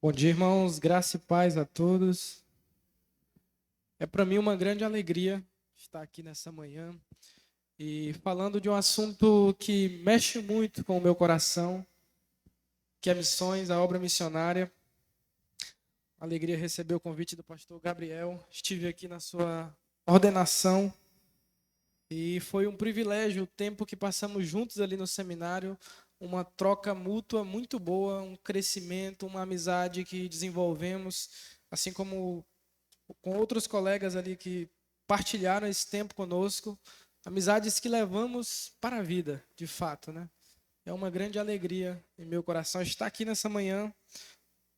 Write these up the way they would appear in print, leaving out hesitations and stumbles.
Bom dia, irmãos. Graça e paz a todos. É para mim uma grande alegria estar aqui nessa manhã e falando de um assunto que mexe muito com o meu coração, que é missões, a obra missionária. Alegria receber o convite do pastor Gabriel. Estive aqui na sua ordenação e foi um privilégio o tempo que passamos juntos ali no seminário, uma troca mútua muito boa, um crescimento, uma amizade que desenvolvemos, assim como com outros colegas ali que partilharam esse tempo conosco, amizades que levamos para a vida, de fato, né? É uma grande alegria em meu coração estar aqui nessa manhã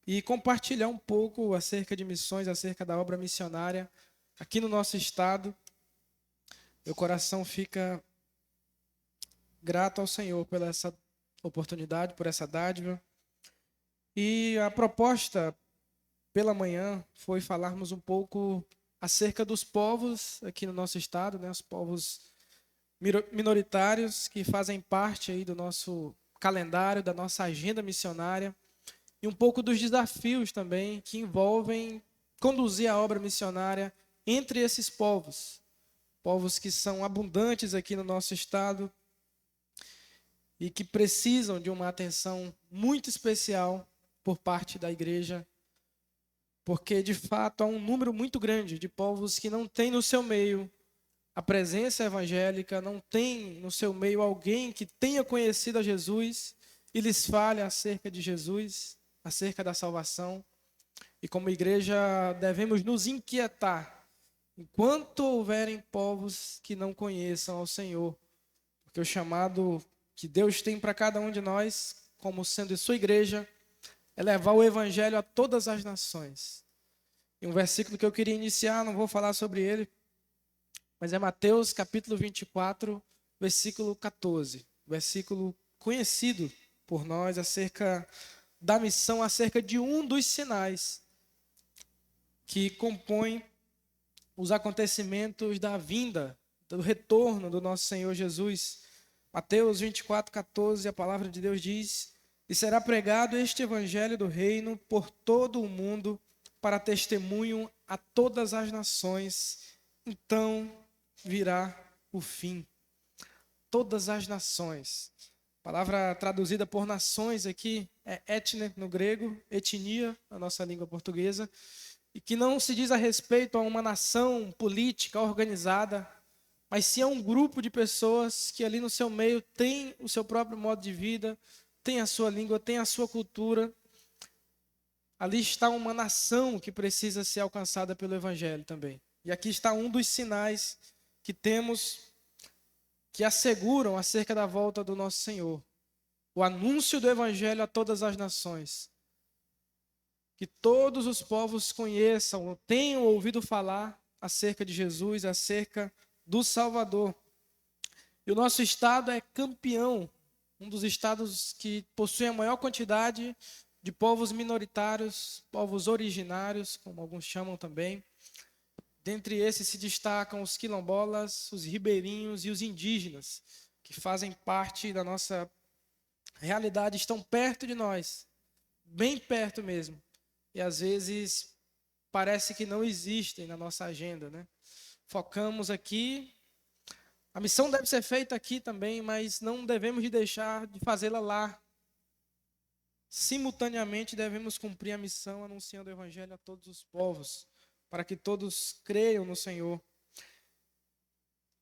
e compartilhar um pouco acerca de missões, acerca da obra missionária aqui no nosso estado. Meu coração fica grato ao Senhor pela essa oportunidade, por essa dádiva. E a proposta pela manhã foi falarmos um pouco acerca dos povos aqui no nosso estado, né? Os povos minoritários que fazem parte aí do nosso calendário, da nossa agenda missionária, e um pouco dos desafios também que envolvem conduzir a obra missionária entre esses povos, povos que são abundantes aqui no nosso estado e que precisam de uma atenção muito especial por parte da igreja, porque de fato há um número muito grande de povos que não têm no seu meio a presença evangélica, não tem no seu meio alguém que tenha conhecido a Jesus e lhes fale acerca de Jesus, acerca da salvação. E como igreja devemos nos inquietar enquanto houverem povos que não conheçam ao Senhor, porque o chamado que Deus tem para cada um de nós, como sendo sua igreja, é levar o evangelho a todas as nações. E um versículo que eu queria iniciar, não vou falar sobre ele, mas é Mateus capítulo 24, versículo 14. Versículo conhecido por nós acerca da missão, acerca de um dos sinais que compõem os acontecimentos da vinda, do retorno do nosso Senhor Jesus. Mateus 24, 14, a palavra de Deus diz: E será pregado este evangelho do reino por todo o mundo, para testemunho a todas as nações. Então virá o fim. Todas as nações. A palavra traduzida por nações aqui é etne no grego, etnia na nossa língua portuguesa, e que não se diz a respeito a uma nação política organizada, mas sim a um grupo de pessoas que ali no seu meio tem o seu próprio modo de vida, tem a sua língua, tem a sua cultura. Ali está uma nação que precisa ser alcançada pelo evangelho também. E aqui está um dos sinais que temos que asseguram acerca da volta do nosso Senhor. O anúncio do evangelho a todas as nações. Que todos os povos conheçam, tenham ouvido falar acerca de Jesus, acerca do Salvador. E o nosso estado é campeão, um dos estados que possui a maior quantidade de povos minoritários, povos originários, como alguns chamam também. Dentre esses se destacam os quilombolas, os ribeirinhos e os indígenas, que fazem parte da nossa realidade, estão perto de nós, bem perto mesmo. E às vezes parece que não existem na nossa agenda, né? Focamos aqui, a missão deve ser feita aqui também, mas não devemos de deixar de fazê-la lá. Simultaneamente devemos cumprir a missão anunciando o evangelho a todos os povos, para que todos creiam no Senhor.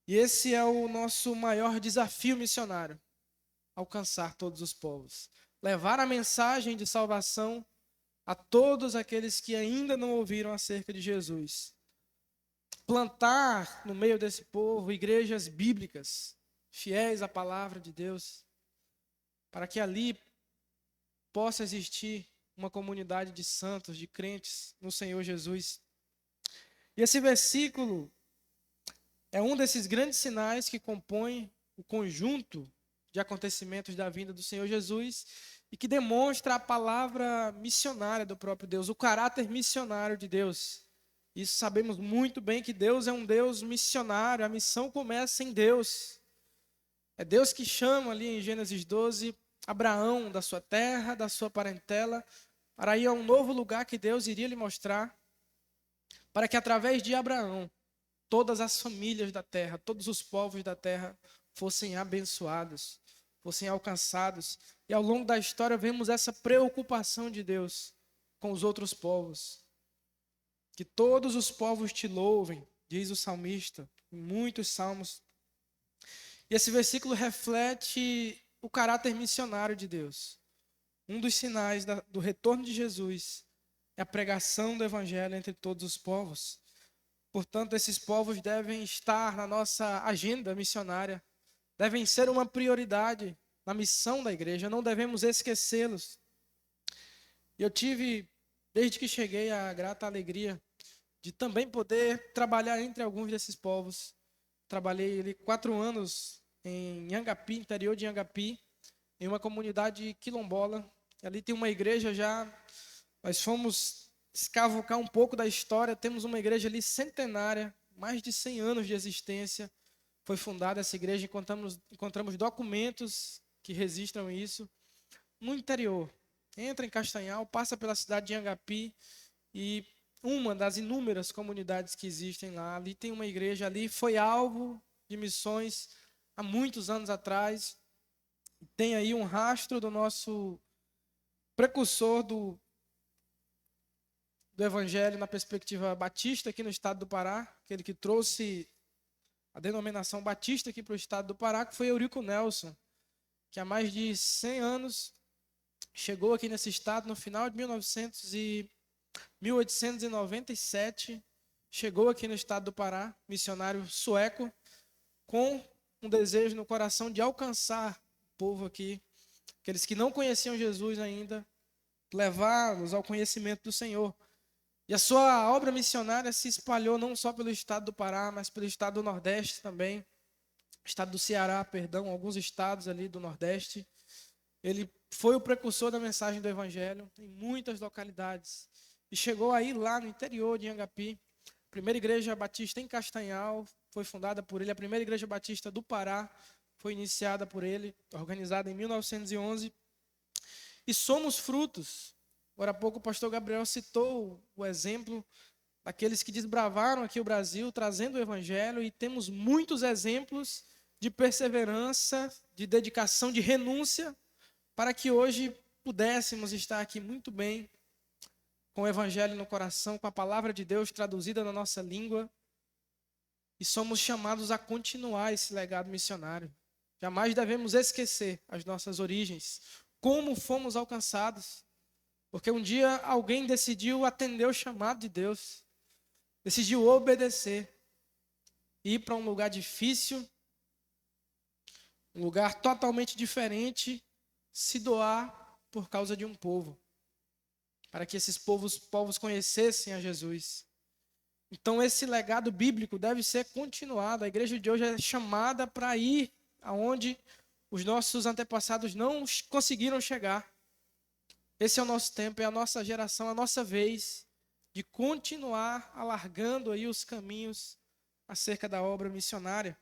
E esse é o nosso maior desafio missionário, alcançar todos os povos. Levar a mensagem de salvação a todos aqueles que ainda não ouviram acerca de Jesus. Plantar no meio desse povo igrejas bíblicas, fiéis à palavra de Deus, para que ali possa existir uma comunidade de santos, de crentes no Senhor Jesus. E esse versículo é um desses grandes sinais que compõem o conjunto de acontecimentos da vinda do Senhor Jesus e que demonstra a palavra missionária do próprio Deus, o caráter missionário de Deus. Isso sabemos muito bem que Deus é um Deus missionário, a missão começa em Deus. É Deus que chama ali em Gênesis 12 Abraão da sua terra, da sua parentela, para ir a um novo lugar que Deus iria lhe mostrar, para que através de Abraão, todas as famílias da terra, todos os povos da terra fossem abençoados, fossem alcançados. E ao longo da história vemos essa preocupação de Deus com os outros povos. Que todos os povos te louvem, diz o salmista, em muitos salmos. E esse versículo reflete o caráter missionário de Deus. Um dos sinais do retorno de Jesus é a pregação do evangelho entre todos os povos. Portanto, esses povos devem estar na nossa agenda missionária, devem ser uma prioridade na missão da igreja, não devemos esquecê-los. E eu tive, desde que cheguei, a grata alegria de também poder trabalhar entre alguns desses povos. Trabalhei ali 4 anos em Angapi, interior de Angapi, em uma comunidade quilombola. Ali tem uma igreja já, nós fomos escavocar um pouco da história, temos uma igreja ali centenária, mais de 100 anos de existência. Foi fundada essa igreja, encontramos documentos que registram isso no interior. Entra em Castanhal, passa pela cidade de Angapi e uma das inúmeras comunidades que existem lá. Ali tem uma igreja, ali foi alvo de missões há muitos anos atrás. Tem aí um rastro do nosso precursor do evangelho na perspectiva batista aqui no estado do Pará, aquele que trouxe a denominação batista aqui para o estado do Pará, que foi Eurico Nelson, que há mais de 100 anos chegou aqui nesse estado no final de 1897, chegou aqui no estado do Pará, missionário sueco, com um desejo no coração de alcançar o povo aqui, aqueles que não conheciam Jesus ainda, levá-los ao conhecimento do Senhor. E a sua obra missionária se espalhou não só pelo estado do Pará, mas pelo estado do Nordeste também, estado do Ceará, perdão, alguns estados ali do Nordeste. Ele foi o precursor da mensagem do Evangelho em muitas localidades. E chegou aí lá no interior de Angapi, a primeira igreja batista em Castanhal foi fundada por ele, a primeira igreja batista do Pará foi iniciada por ele, organizada em 1911. E somos frutos. Agora há pouco o pastor Gabriel citou o exemplo daqueles que desbravaram aqui o Brasil, trazendo o Evangelho, e temos muitos exemplos de perseverança, de dedicação, de renúncia, para que hoje pudéssemos estar aqui muito bem, com o Evangelho no coração, com a palavra de Deus traduzida na nossa língua, e somos chamados a continuar esse legado missionário. Jamais devemos esquecer as nossas origens, como fomos alcançados, porque um dia alguém decidiu atender o chamado de Deus, decidiu obedecer, ir para um lugar difícil, um lugar totalmente diferente, se doar por causa de um povo, para que esses povos conhecessem a Jesus. Então esse legado bíblico deve ser continuado. A igreja de hoje é chamada para ir aonde os nossos antepassados não conseguiram chegar. Esse é o nosso tempo, é a nossa geração, a nossa vez de continuar alargando aí os caminhos acerca da obra missionária.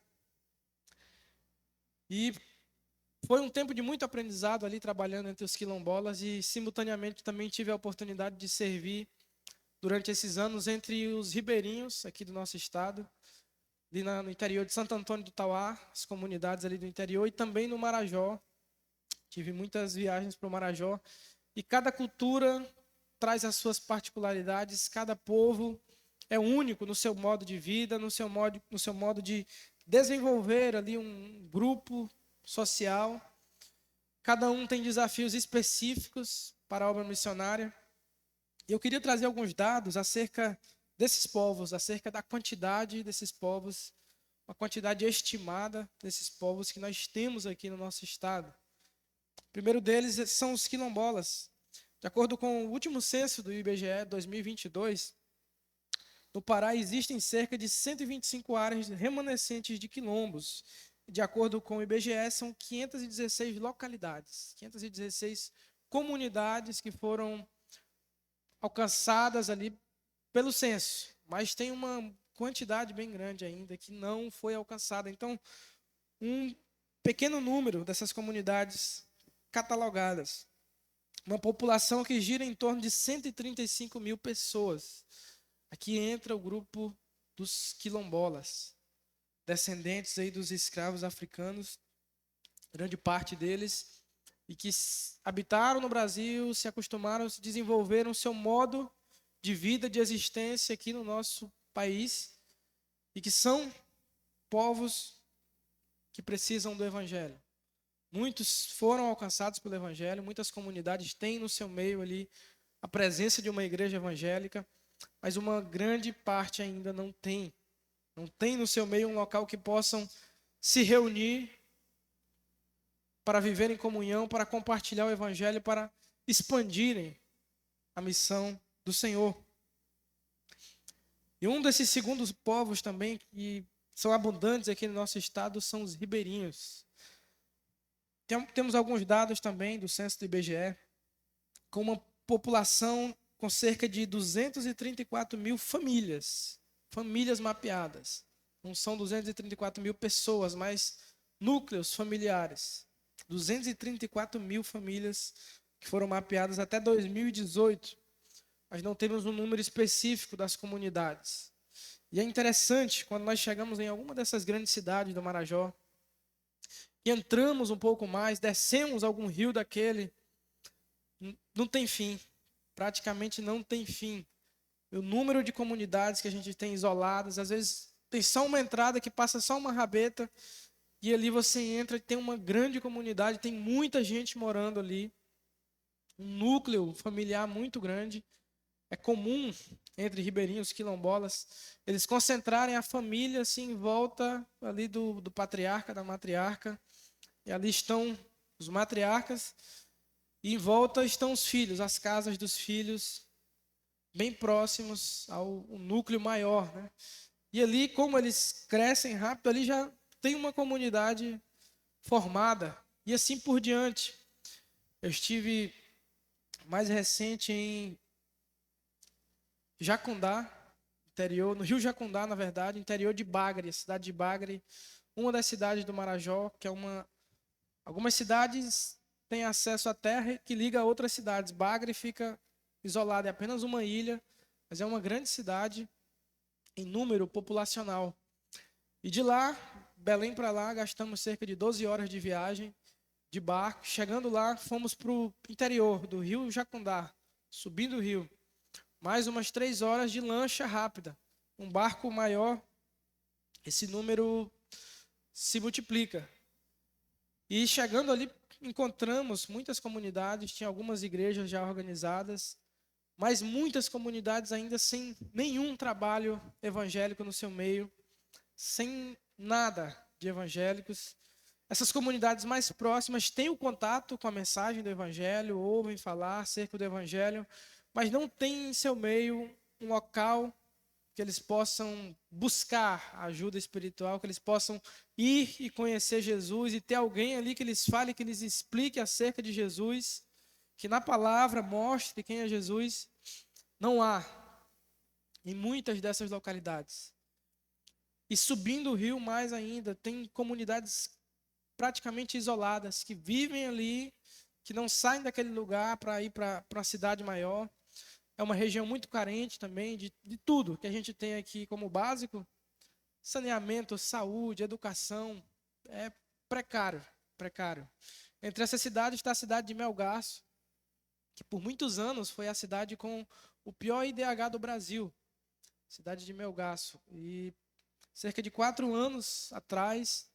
E foi um tempo de muito aprendizado ali trabalhando entre os quilombolas e simultaneamente também tive a oportunidade de servir durante esses anos entre os ribeirinhos aqui do nosso estado, ali no interior de Santo Antônio do Tauá, as comunidades ali do interior, e também no Marajó. Tive muitas viagens para o Marajó. E cada cultura traz as suas particularidades, cada povo é único no seu modo de vida, no seu modo de desenvolver ali um grupo social. Cada um tem desafios específicos para a obra missionária. E eu queria trazer alguns dados acerca desses povos, acerca da quantidade desses povos, uma quantidade estimada desses povos que nós temos aqui no nosso estado. O primeiro deles são os quilombolas. De acordo com o último censo do IBGE 2022, no Pará existem cerca de 125 áreas remanescentes de quilombos. De acordo com o IBGE, são 516 localidades, 516 comunidades que foram alcançadas ali pelo censo, mas tem uma quantidade bem grande ainda que não foi alcançada. Então, um pequeno número dessas comunidades catalogadas. Uma população que gira em torno de 135 mil pessoas. Aqui entra o grupo dos quilombolas, descendentes aí dos escravos africanos, grande parte deles, e que habitaram no Brasil, se acostumaram, se desenvolveram seu modo de vida, de existência aqui no nosso país, e que são povos que precisam do Evangelho. Muitos foram alcançados pelo Evangelho, muitas comunidades têm no seu meio ali a presença de uma igreja evangélica, mas uma grande parte ainda não tem. Não tem no seu meio um local que possam se reunir para viver em comunhão, para compartilhar o Evangelho, para expandirem a missão do Senhor. E um desses segundos povos também que são abundantes aqui no nosso estado são os ribeirinhos. Temos alguns dados também do censo do IBGE, com uma população com cerca de 234 mil famílias mapeadas. Não são 234 mil pessoas, mas núcleos familiares. 234 mil famílias que foram mapeadas até 2018. Mas não temos um número específico das comunidades. E é interessante, quando nós chegamos em alguma dessas grandes cidades do Marajó, e entramos um pouco mais, descemos algum rio daquele, não tem fim. Praticamente não tem fim. O número de comunidades que a gente tem isoladas, às vezes tem só uma entrada que passa só uma rabeta, e ali você entra e tem uma grande comunidade, tem muita gente morando ali, um núcleo familiar muito grande. É comum entre ribeirinhos, quilombolas, eles concentrarem a família assim, em volta ali do patriarca, da matriarca, e ali estão os matriarcas, e em volta estão os filhos, as casas dos filhos, bem próximos ao núcleo maior, né? E ali, como eles crescem rápido, ali já tem uma comunidade formada, e assim por diante. Eu estive mais recente em Jacundá, interior, no Rio Jacundá, na verdade, interior de Bagre, a cidade de Bagre, uma das cidades do Marajó, que é algumas cidades têm acesso à terra que liga a outras cidades. Bagre fica isolada, é apenas uma ilha, mas é uma grande cidade em número populacional. E de lá, Belém para lá, gastamos cerca de 12 horas de viagem de barco. Chegando lá, fomos para o interior do Rio Jacundá, subindo o rio. Mais umas 3 horas de lancha rápida. Um barco maior, esse número se multiplica. E chegando ali, encontramos muitas comunidades, tinha algumas igrejas já organizadas, mas muitas comunidades ainda sem nenhum trabalho evangélico no seu meio, sem nada de evangélicos. Essas comunidades mais próximas têm o contato com a mensagem do evangelho, ouvem falar acerca do evangelho, mas não têm em seu meio um local que eles possam buscar ajuda espiritual, que eles possam ir e conhecer Jesus e ter alguém ali que lhes fale, que lhes explique acerca de Jesus, que na palavra mostre quem é Jesus. Não há em muitas dessas localidades. E subindo o rio mais ainda, tem comunidades praticamente isoladas, que vivem ali, que não saem daquele lugar para ir para uma cidade maior. É uma região muito carente também de tudo que a gente tem aqui como básico. Saneamento, saúde, educação, é precário. Entre essas cidades está a cidade de Melgaço, que por muitos anos foi a cidade com o pior IDH do Brasil. Cidade de Melgaço. E cerca de 4 anos atrás,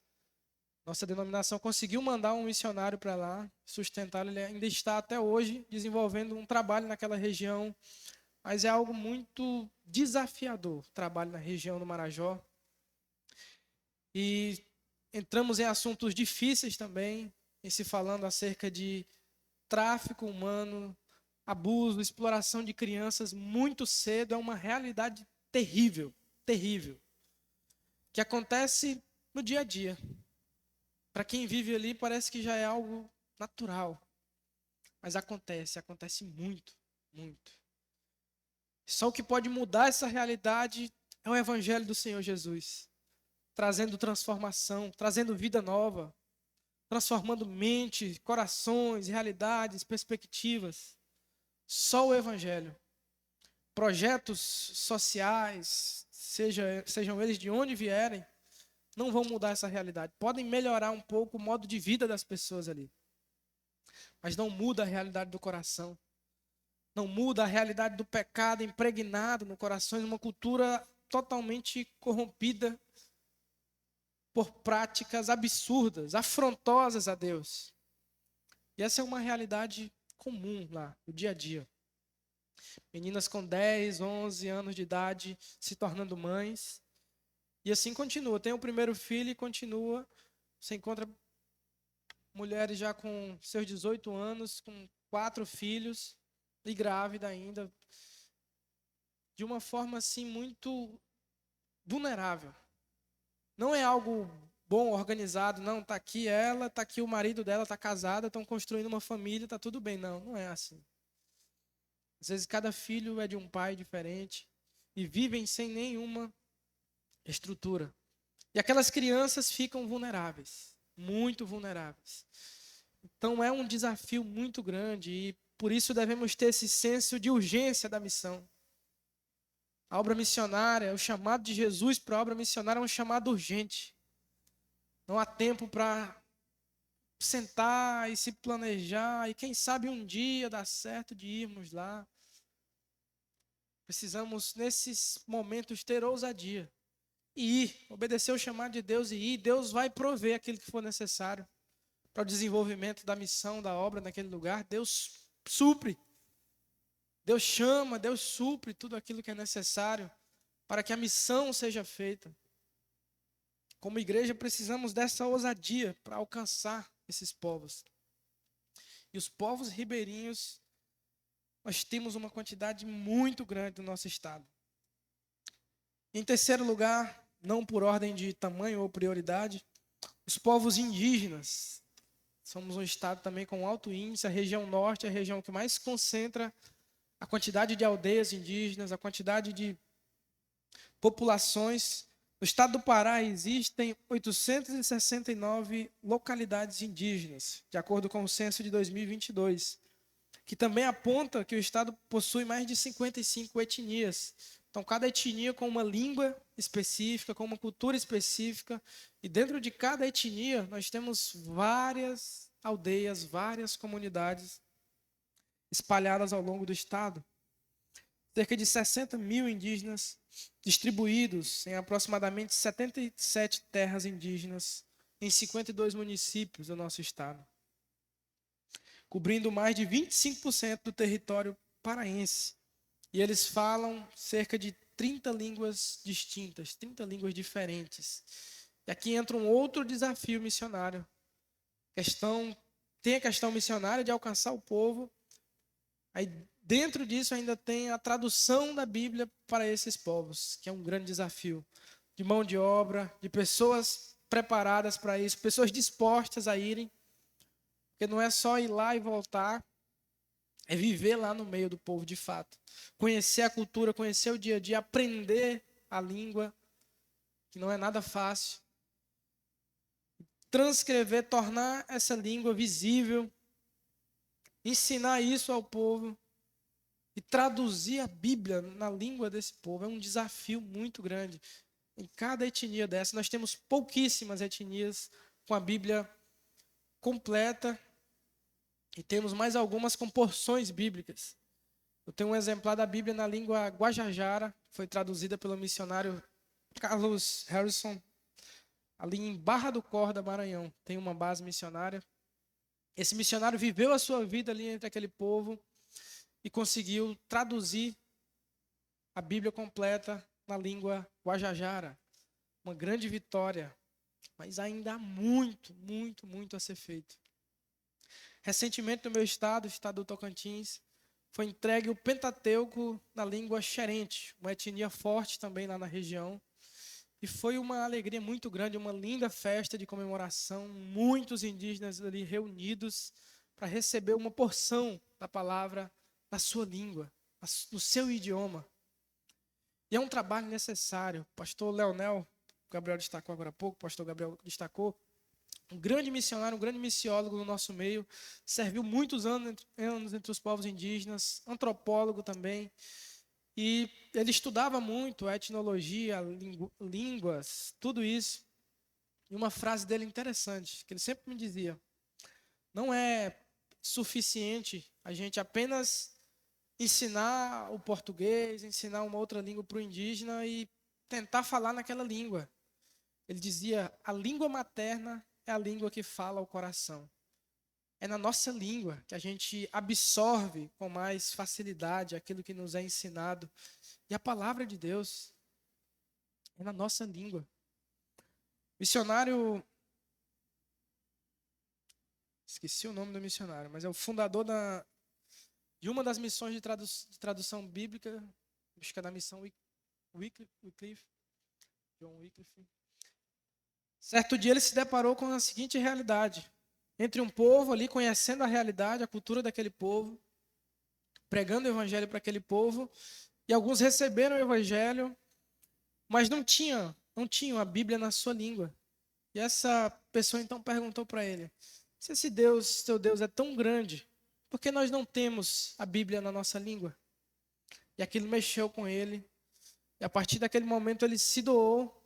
nossa denominação conseguiu mandar um missionário para lá, sustentá-lo. Ele ainda está até hoje desenvolvendo um trabalho naquela região, mas é algo muito desafiador, o trabalho na região do Marajó. E entramos em assuntos difíceis também, em se falando acerca de tráfico humano, abuso, exploração de crianças muito cedo. É uma realidade terrível, que acontece no dia a dia. Para quem vive ali, parece que já é algo natural. Mas acontece muito. Só o que pode mudar essa realidade é o Evangelho do Senhor Jesus, trazendo transformação, trazendo vida nova. transformando mente, corações, realidades, perspectivas. Só o Evangelho. Projetos sociais, sejam eles de onde vierem, não vão mudar essa realidade. Podem melhorar um pouco o modo de vida das pessoas ali, mas não muda a realidade do coração. Não muda a realidade do pecado impregnado no coração de uma cultura totalmente corrompida por práticas absurdas, afrontosas a Deus. E essa é uma realidade comum lá, no dia a dia. Meninas com 10, 11 anos de idade se tornando mães. E assim continua. Tem o primeiro filho e continua. Você encontra mulheres já com seus 18 anos, com 4 filhos e grávida ainda. De uma forma assim muito vulnerável. Não é algo bom, organizado. Não, está aqui ela, está aqui o marido dela, está casada, estão construindo uma família, está tudo bem. Não, não é assim. Às vezes cada filho é de um pai diferente e vivem sem nenhuma estrutura. E aquelas crianças ficam vulneráveis, muito vulneráveis. Então é um desafio muito grande e por isso devemos ter esse senso de urgência da missão. A obra missionária, o chamado de Jesus para a obra missionária é um chamado urgente. Não há tempo para sentar e se planejar e quem sabe um dia dar certo de irmos lá. Precisamos, nesses momentos, ter ousadia. E ir, obedecer o chamado de Deus e ir. Deus vai prover aquilo que for necessário para o desenvolvimento da missão, da obra naquele lugar. Deus supre. Deus chama, Deus supre tudo aquilo que é necessário para que a missão seja feita. Como igreja, precisamos dessa ousadia para alcançar esses povos. E os povos ribeirinhos, nós temos uma quantidade muito grande no nosso estado. Em terceiro lugar, não por ordem de tamanho ou prioridade, os povos indígenas. Somos um estado também com alto índice, a região norte é a região que mais concentra a quantidade de aldeias indígenas, a quantidade de populações. No estado do Pará existem 869 localidades indígenas, de acordo com o censo de 2022, que também aponta que o estado possui mais de 55 etnias. Então, cada etnia com uma língua específica, com uma cultura específica, e dentro de cada etnia nós temos várias aldeias, várias comunidades espalhadas ao longo do estado. Cerca de 60 mil indígenas distribuídos em aproximadamente 77 terras indígenas em 52 municípios do nosso estado, cobrindo mais de 25% do território paraense. E eles falam cerca de 30 línguas distintas, 30 línguas diferentes. E aqui entra um outro desafio missionário. Tem a questão missionária de alcançar o povo. Aí dentro disso ainda tem a tradução da Bíblia para esses povos, que é um grande desafio. De mão de obra, de pessoas preparadas para isso, pessoas dispostas a irem. Porque não é só ir lá e voltar, é viver lá no meio do povo de fato. Conhecer a cultura, conhecer o dia a dia, aprender a língua, que não é nada fácil. Transcrever, tornar essa língua visível, ensinar isso ao povo e traduzir a Bíblia na língua desse povo é um desafio muito grande. Em cada etnia dessa, nós temos pouquíssimas etnias com a Bíblia completa e temos mais algumas com porções bíblicas. Eu tenho um exemplar da Bíblia na língua Guajajara, foi traduzida pelo missionário Carlos Harrison, ali em Barra do Corda, Maranhão. Tem uma base missionária. Esse missionário viveu a sua vida ali entre aquele povo e conseguiu traduzir a Bíblia completa na língua Guajajara. Uma grande vitória, mas ainda há muito, muito, muito a ser feito. Recentemente no meu estado, o estado do Tocantins, foi entregue o Pentateuco na língua xerente, uma etnia forte também lá na região. E foi uma alegria muito grande, uma linda festa de comemoração, muitos indígenas ali reunidos para receber uma porção da palavra na sua língua, no seu idioma. E é um trabalho necessário. O pastor Leonel, o Gabriel destacou agora há pouco, o pastor Gabriel destacou, um grande missionário, um grande missiólogo no nosso meio, serviu muitos anos entre os povos indígenas, antropólogo também, e ele estudava muito a etnologia, línguas, tudo isso. E uma frase dele interessante, que ele sempre me dizia: não é suficiente a gente apenas ensinar o português, ensinar uma outra língua para o indígena e tentar falar naquela língua. Ele dizia: a língua materna é a língua que fala ao coração. É na nossa língua que a gente absorve com mais facilidade aquilo que nos é ensinado. E a palavra de Deus é na nossa língua. Missionário, esqueci o nome do missionário, mas é o fundador de uma das missões de tradução bíblica, acho que é da missão Wycliffe, John Wycliffe. Certo dia ele se deparou com a seguinte realidade: entre um povo ali conhecendo a realidade, a cultura daquele povo, pregando o evangelho para aquele povo, e alguns receberam o evangelho, mas não tinham a Bíblia na sua língua. E essa pessoa então perguntou para ele: se esse Deus, seu Deus é tão grande, por que nós não temos a Bíblia na nossa língua? E aquilo mexeu com ele, e a partir daquele momento ele se doou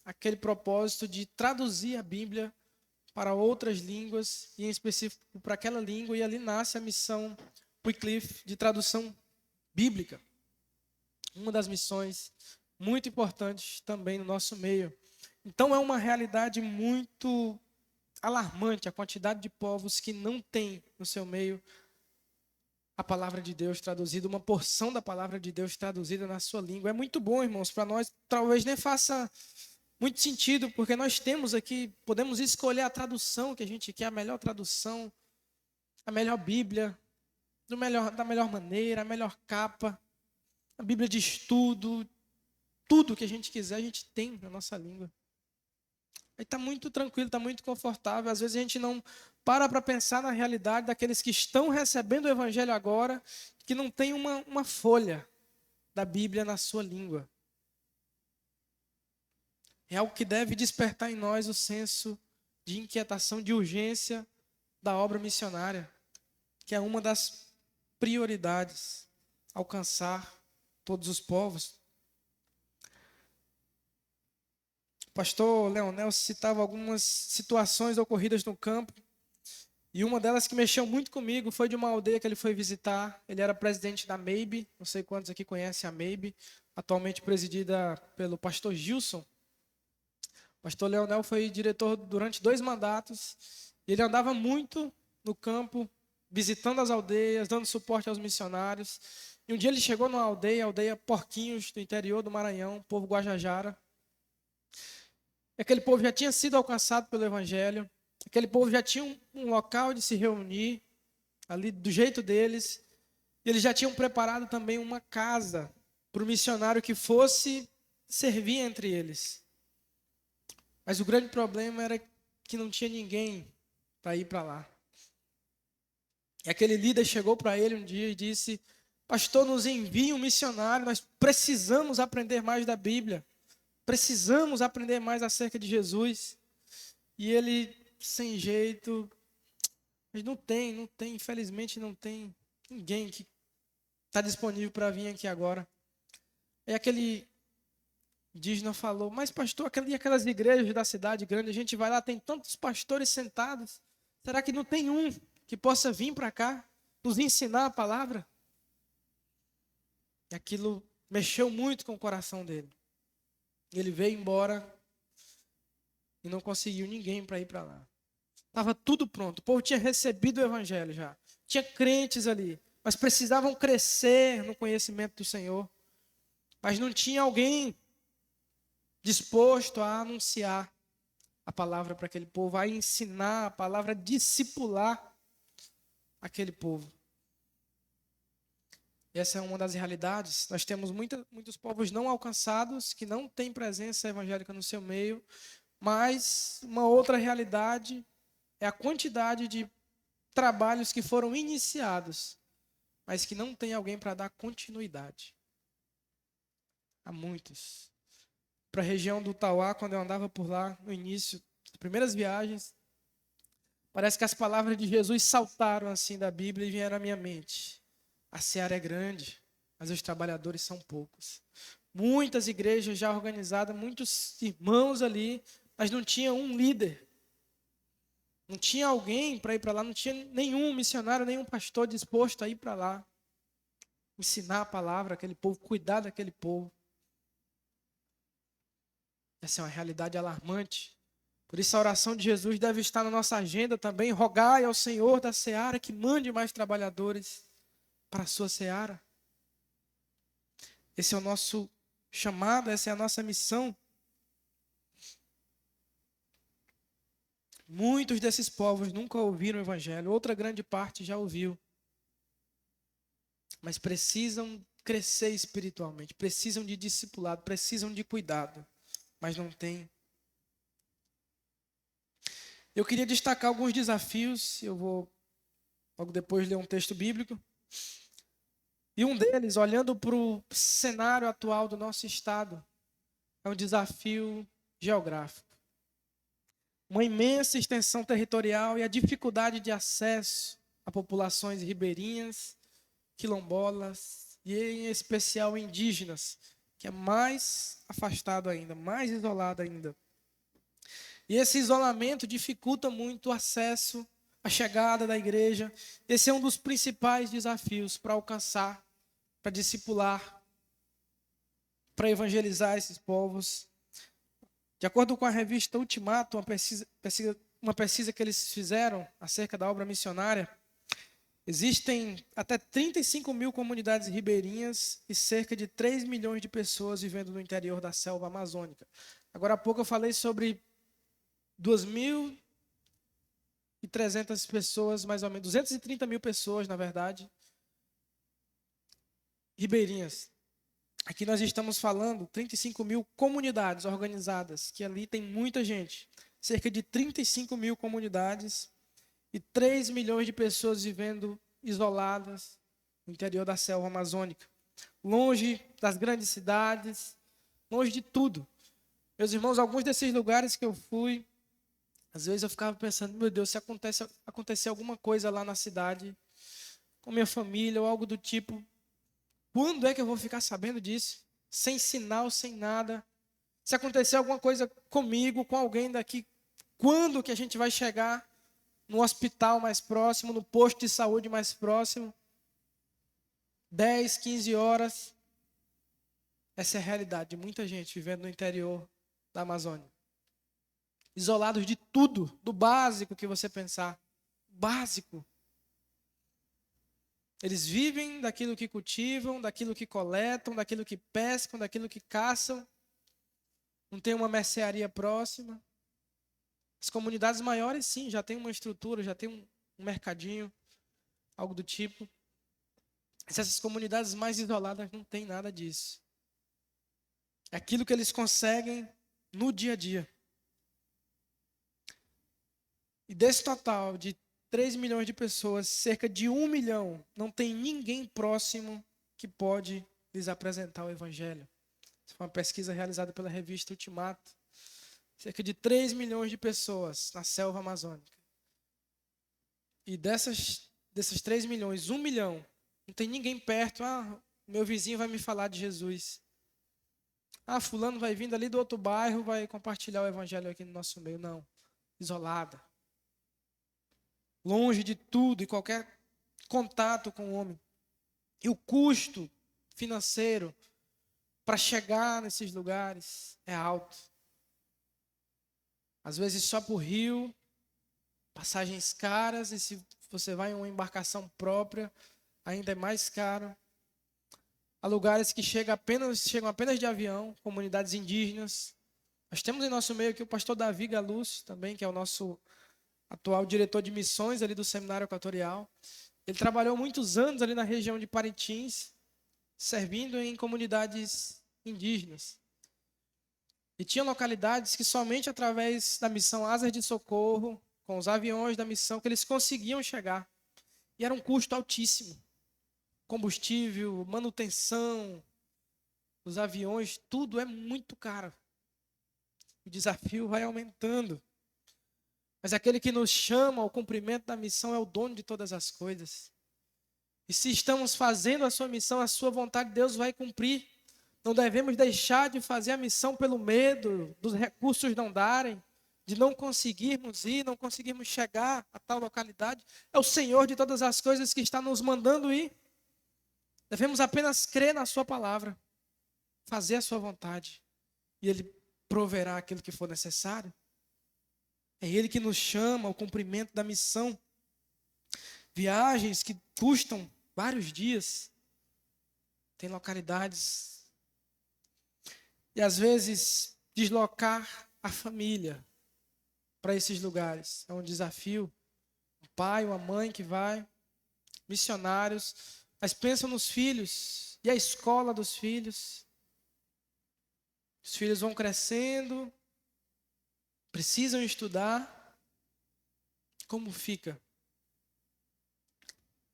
àquele propósito de traduzir a Bíblia para outras línguas, e em específico para aquela língua, e ali nasce a missão Wycliffe de tradução bíblica. Uma das missões muito importantes também no nosso meio. Então é uma realidade muito alarmante a quantidade de povos que não tem no seu meio a palavra de Deus traduzida, uma porção da palavra de Deus traduzida na sua língua. É muito bom, irmãos, para nós talvez nem faça muito sentido, porque nós temos aqui, podemos escolher a tradução que a gente quer, a melhor tradução, a melhor Bíblia, da melhor maneira, a melhor capa, a Bíblia de estudo, tudo que a gente quiser a gente tem na nossa língua. Aí está muito tranquilo, está muito confortável. Às vezes a gente não para pensar na realidade daqueles que estão recebendo o Evangelho agora, que não tem uma folha da Bíblia na sua língua. É algo que deve despertar em nós o senso de inquietação, de urgência da obra missionária, que é uma das prioridades, alcançar todos os povos. O pastor Leonel citava algumas situações ocorridas no campo, e uma delas que mexeu muito comigo foi de uma aldeia que ele foi visitar. Ele era presidente da MEIB, não sei quantos aqui conhecem a MEIB, atualmente presidida pelo pastor Gilson. O pastor Leonel foi diretor durante 2 mandatos, e ele andava muito no campo, visitando as aldeias, dando suporte aos missionários. E um dia ele chegou numa aldeia, a aldeia Porquinhos, do interior do Maranhão, povo Guajajara. Aquele povo já tinha sido alcançado pelo Evangelho, aquele povo já tinha um local de se reunir, ali do jeito deles, e eles já tinham preparado também uma casa para o missionário que fosse servir entre eles. Mas o grande problema era que não tinha ninguém para ir para lá. E aquele líder chegou para ele um dia e disse: pastor, nos envie um missionário, nós precisamos aprender mais da Bíblia. Precisamos aprender mais acerca de Jesus. E ele, sem jeito, mas não tem, infelizmente não tem ninguém que está disponível para vir aqui agora. Aí aquele indígena falou: mas pastor, aquelas igrejas da cidade grande, a gente vai lá, tem tantos pastores sentados, será que não tem um que possa vir para cá, nos ensinar a palavra? E aquilo mexeu muito com o coração dele. Ele veio embora e não conseguiu ninguém para ir para lá. Estava tudo pronto. O povo tinha recebido o evangelho já. Tinha crentes ali, mas precisavam crescer no conhecimento do Senhor. Mas não tinha alguém disposto a anunciar a palavra para aquele povo, a ensinar a palavra, a discipular aquele povo. Essa é uma das realidades. Nós temos muitos povos não alcançados, que não têm presença evangélica no seu meio, mas uma outra realidade é a quantidade de trabalhos que foram iniciados, mas que não tem alguém para dar continuidade. Há muitos. Para a região do Tauá, quando eu andava por lá, no início, as primeiras viagens, Parece que as palavras de Jesus saltaram assim da Bíblia e vieram à minha mente. A seara é grande, mas os trabalhadores são poucos. Muitas igrejas já organizadas, muitos irmãos ali, mas não tinha um líder. Não tinha alguém para ir para lá, não tinha nenhum missionário, nenhum pastor disposto a ir para lá. Ensinar a palavra àquele povo, cuidar daquele povo. Essa é uma realidade alarmante. Por isso a oração de Jesus deve estar na nossa agenda também. Rogai ao Senhor da seara que mande mais trabalhadores para a sua seara. Esse é o nosso chamado, essa é a nossa missão. Muitos desses povos nunca ouviram o evangelho, outra grande parte já ouviu. Mas precisam crescer espiritualmente, precisam de discipulado, precisam de cuidado, mas não tem. Eu queria destacar alguns desafios, eu vou logo depois ler um texto bíblico. E um deles, olhando para o cenário atual do nosso estado, é um desafio geográfico. Uma imensa extensão territorial e a dificuldade de acesso a populações ribeirinhas, quilombolas e, em especial, indígenas, que é mais afastado ainda, mais isolado ainda. E esse isolamento dificulta muito o acesso, a chegada da igreja. Esse é um dos principais desafios para alcançar, para discipular, para evangelizar esses povos. De acordo com a revista Ultimato, uma pesquisa que eles fizeram acerca da obra missionária, existem até 35 mil comunidades ribeirinhas e cerca de 3 milhões de pessoas vivendo no interior da selva amazônica. Agora há pouco eu falei sobre 2.300 pessoas, mais ou menos, 230 mil pessoas, na verdade, ribeirinhas. Aqui nós estamos falando 35 mil comunidades organizadas, que ali tem muita gente. Cerca de 35 mil comunidades e 3 milhões de pessoas vivendo isoladas no interior da selva amazônica. Longe das grandes cidades, longe de tudo. Meus irmãos, alguns desses lugares que eu fui, às vezes eu ficava pensando, meu Deus, se acontecer alguma coisa lá na cidade, com minha família ou algo do tipo, quando é que eu vou ficar sabendo disso? Sem sinal, sem nada. Se acontecer alguma coisa comigo, com alguém daqui, quando que a gente vai chegar no hospital mais próximo, no posto de saúde mais próximo? 10, 15 horas. Essa é a realidade de muita gente vivendo no interior da Amazônia. Isolados de tudo, do básico que você pensar. Básico. Eles vivem daquilo que cultivam, daquilo que coletam, daquilo que pescam, daquilo que caçam. Não tem uma mercearia próxima. As comunidades maiores, sim, já tem uma estrutura, já tem um mercadinho, algo do tipo. Mas essas comunidades mais isoladas não tem nada disso. É aquilo que eles conseguem no dia a dia. E desse total de 3 milhões de pessoas, cerca de 1 milhão, não tem ninguém próximo que pode lhes apresentar o evangelho. Essa foi uma pesquisa realizada pela revista Ultimato. Cerca de 3 milhões de pessoas na selva amazônica. E desses 3 milhões, 1 milhão, não tem ninguém perto. Ah, meu vizinho vai me falar de Jesus. Ah, fulano vai vindo ali do outro bairro, vai compartilhar o evangelho aqui no nosso meio. Não, isolada. Longe de tudo e qualquer contato com o homem. E o custo financeiro para chegar nesses lugares é alto. Às vezes só por rio, passagens caras, e se você vai em uma embarcação própria, ainda é mais caro. Há lugares que chegam apenas de avião, comunidades indígenas. Nós temos em nosso meio aqui o pastor Davi Galuz, também, que é o nosso atual diretor de missões ali do Seminário Equatorial. Ele trabalhou muitos anos ali na região de Parintins, servindo em comunidades indígenas. E tinha localidades que somente através da missão Asas de Socorro, com os aviões da missão, que eles conseguiam chegar. E era um custo altíssimo. Combustível, manutenção, os aviões, tudo é muito caro. O desafio vai aumentando. Mas aquele que nos chama ao cumprimento da missão é o dono de todas as coisas. E se estamos fazendo a sua missão, a sua vontade, Deus vai cumprir. Não devemos deixar de fazer a missão pelo medo dos recursos não darem, de não conseguirmos ir, não conseguirmos chegar a tal localidade. É o Senhor de todas as coisas que está nos mandando ir. Devemos apenas crer na sua palavra, fazer a sua vontade, e Ele proverá aquilo que for necessário. É Ele que nos chama ao cumprimento da missão. Viagens que custam vários dias. Tem localidades. E às vezes deslocar a família para esses lugares é um desafio. Um pai, uma mãe que vai, missionários, mas pensam nos filhos e a escola dos filhos. Os filhos vão crescendo, precisam estudar. Como fica?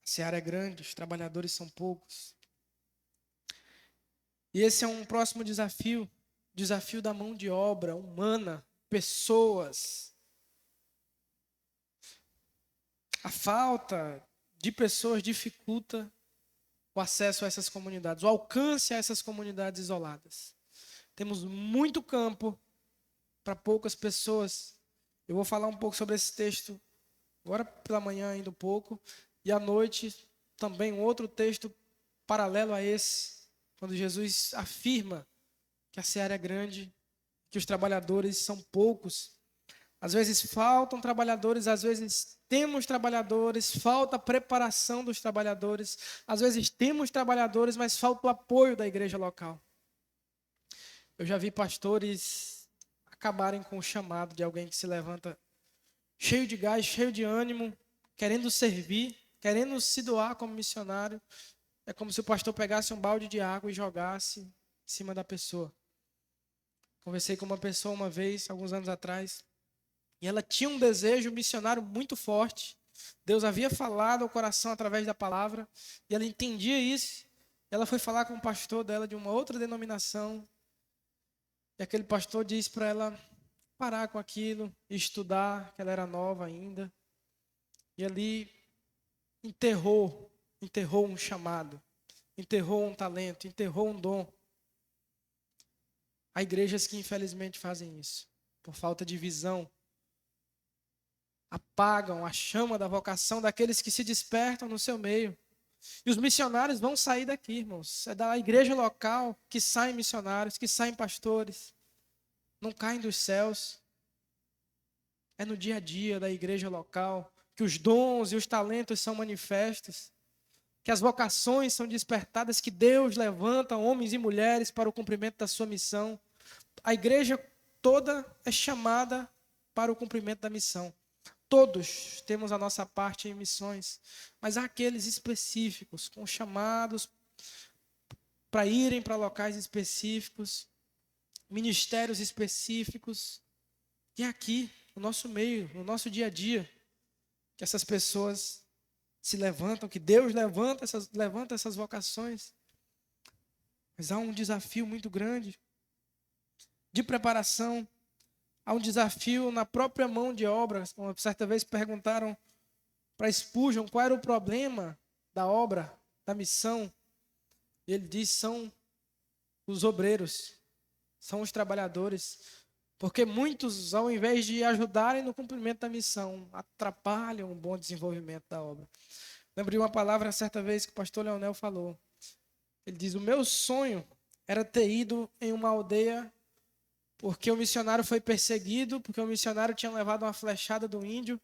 A seara é grande, os trabalhadores são poucos. E esse é um próximo desafio, desafio da mão de obra humana, pessoas. A falta de pessoas dificulta o acesso a essas comunidades, o alcance a essas comunidades isoladas. Temos muito campo para poucas pessoas. Eu vou falar um pouco sobre esse texto agora pela manhã ainda um pouco, e à noite também um outro texto paralelo a esse, quando Jesus afirma que a seara é grande, que os trabalhadores são poucos. Às vezes faltam trabalhadores, às vezes temos trabalhadores, falta a preparação dos trabalhadores, às vezes temos trabalhadores, mas falta o apoio da igreja local. Eu já vi pastores acabarem com o chamado de alguém que se levanta cheio de gás, cheio de ânimo, querendo servir, querendo se doar como missionário. É como se o pastor pegasse um balde de água e jogasse em cima da pessoa. Conversei com uma pessoa uma vez, alguns anos atrás, e ela tinha um desejo missionário muito forte. Deus havia falado ao coração através da palavra, e ela entendia isso. Ela foi falar com um pastor dela de uma outra denominação, e aquele pastor disse para ela parar com aquilo, estudar, que ela era nova ainda. E ali enterrou um chamado, enterrou um talento, enterrou um dom. Há igrejas que infelizmente fazem isso, por falta de visão. Apagam a chama da vocação daqueles que se despertam no seu meio. E os missionários vão sair daqui, irmãos. É da igreja local que saem missionários, que saem pastores. Não caem dos céus. É no dia a dia da igreja local que os dons e os talentos são manifestos, que as vocações são despertadas, que Deus levanta homens e mulheres para o cumprimento da sua missão. A igreja toda é chamada para o cumprimento da missão. Todos temos a nossa parte em missões, mas há aqueles específicos, com chamados para irem para locais específicos, ministérios específicos. E é aqui, no nosso meio, no nosso dia a dia, que essas pessoas se levantam, que Deus levanta essas vocações. Mas há um desafio muito grande de preparação. Há um desafio na própria mão de obra. Uma certa vez perguntaram para Spurgeon qual era o problema da obra, da missão. E ele disse: são os obreiros, são os trabalhadores. Porque muitos, ao invés de ajudarem no cumprimento da missão, atrapalham o bom desenvolvimento da obra. Lembro de uma palavra certa vez que o pastor Leonel falou. Ele diz: o meu sonho era ter ido em uma aldeia porque o missionário foi perseguido, porque o missionário tinha levado uma flechada do índio.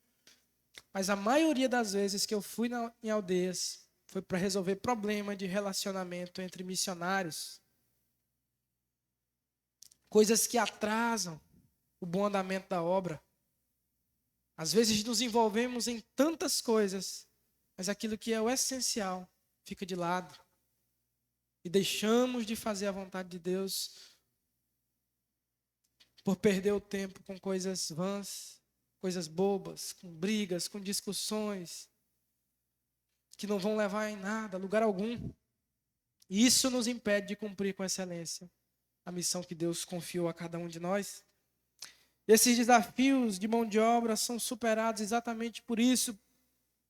Mas a maioria das vezes que eu fui em aldeias foi para resolver problema de relacionamento entre missionários. Coisas que atrasam o bom andamento da obra. Às vezes nos envolvemos em tantas coisas, mas aquilo que é o essencial fica de lado. E deixamos de fazer a vontade de Deus por perder o tempo com coisas vãs, coisas bobas, com brigas, com discussões, que não vão levar em nada, lugar algum. E isso nos impede de cumprir com excelência a missão que Deus confiou a cada um de nós. Esses desafios de mão de obra são superados exatamente por isso,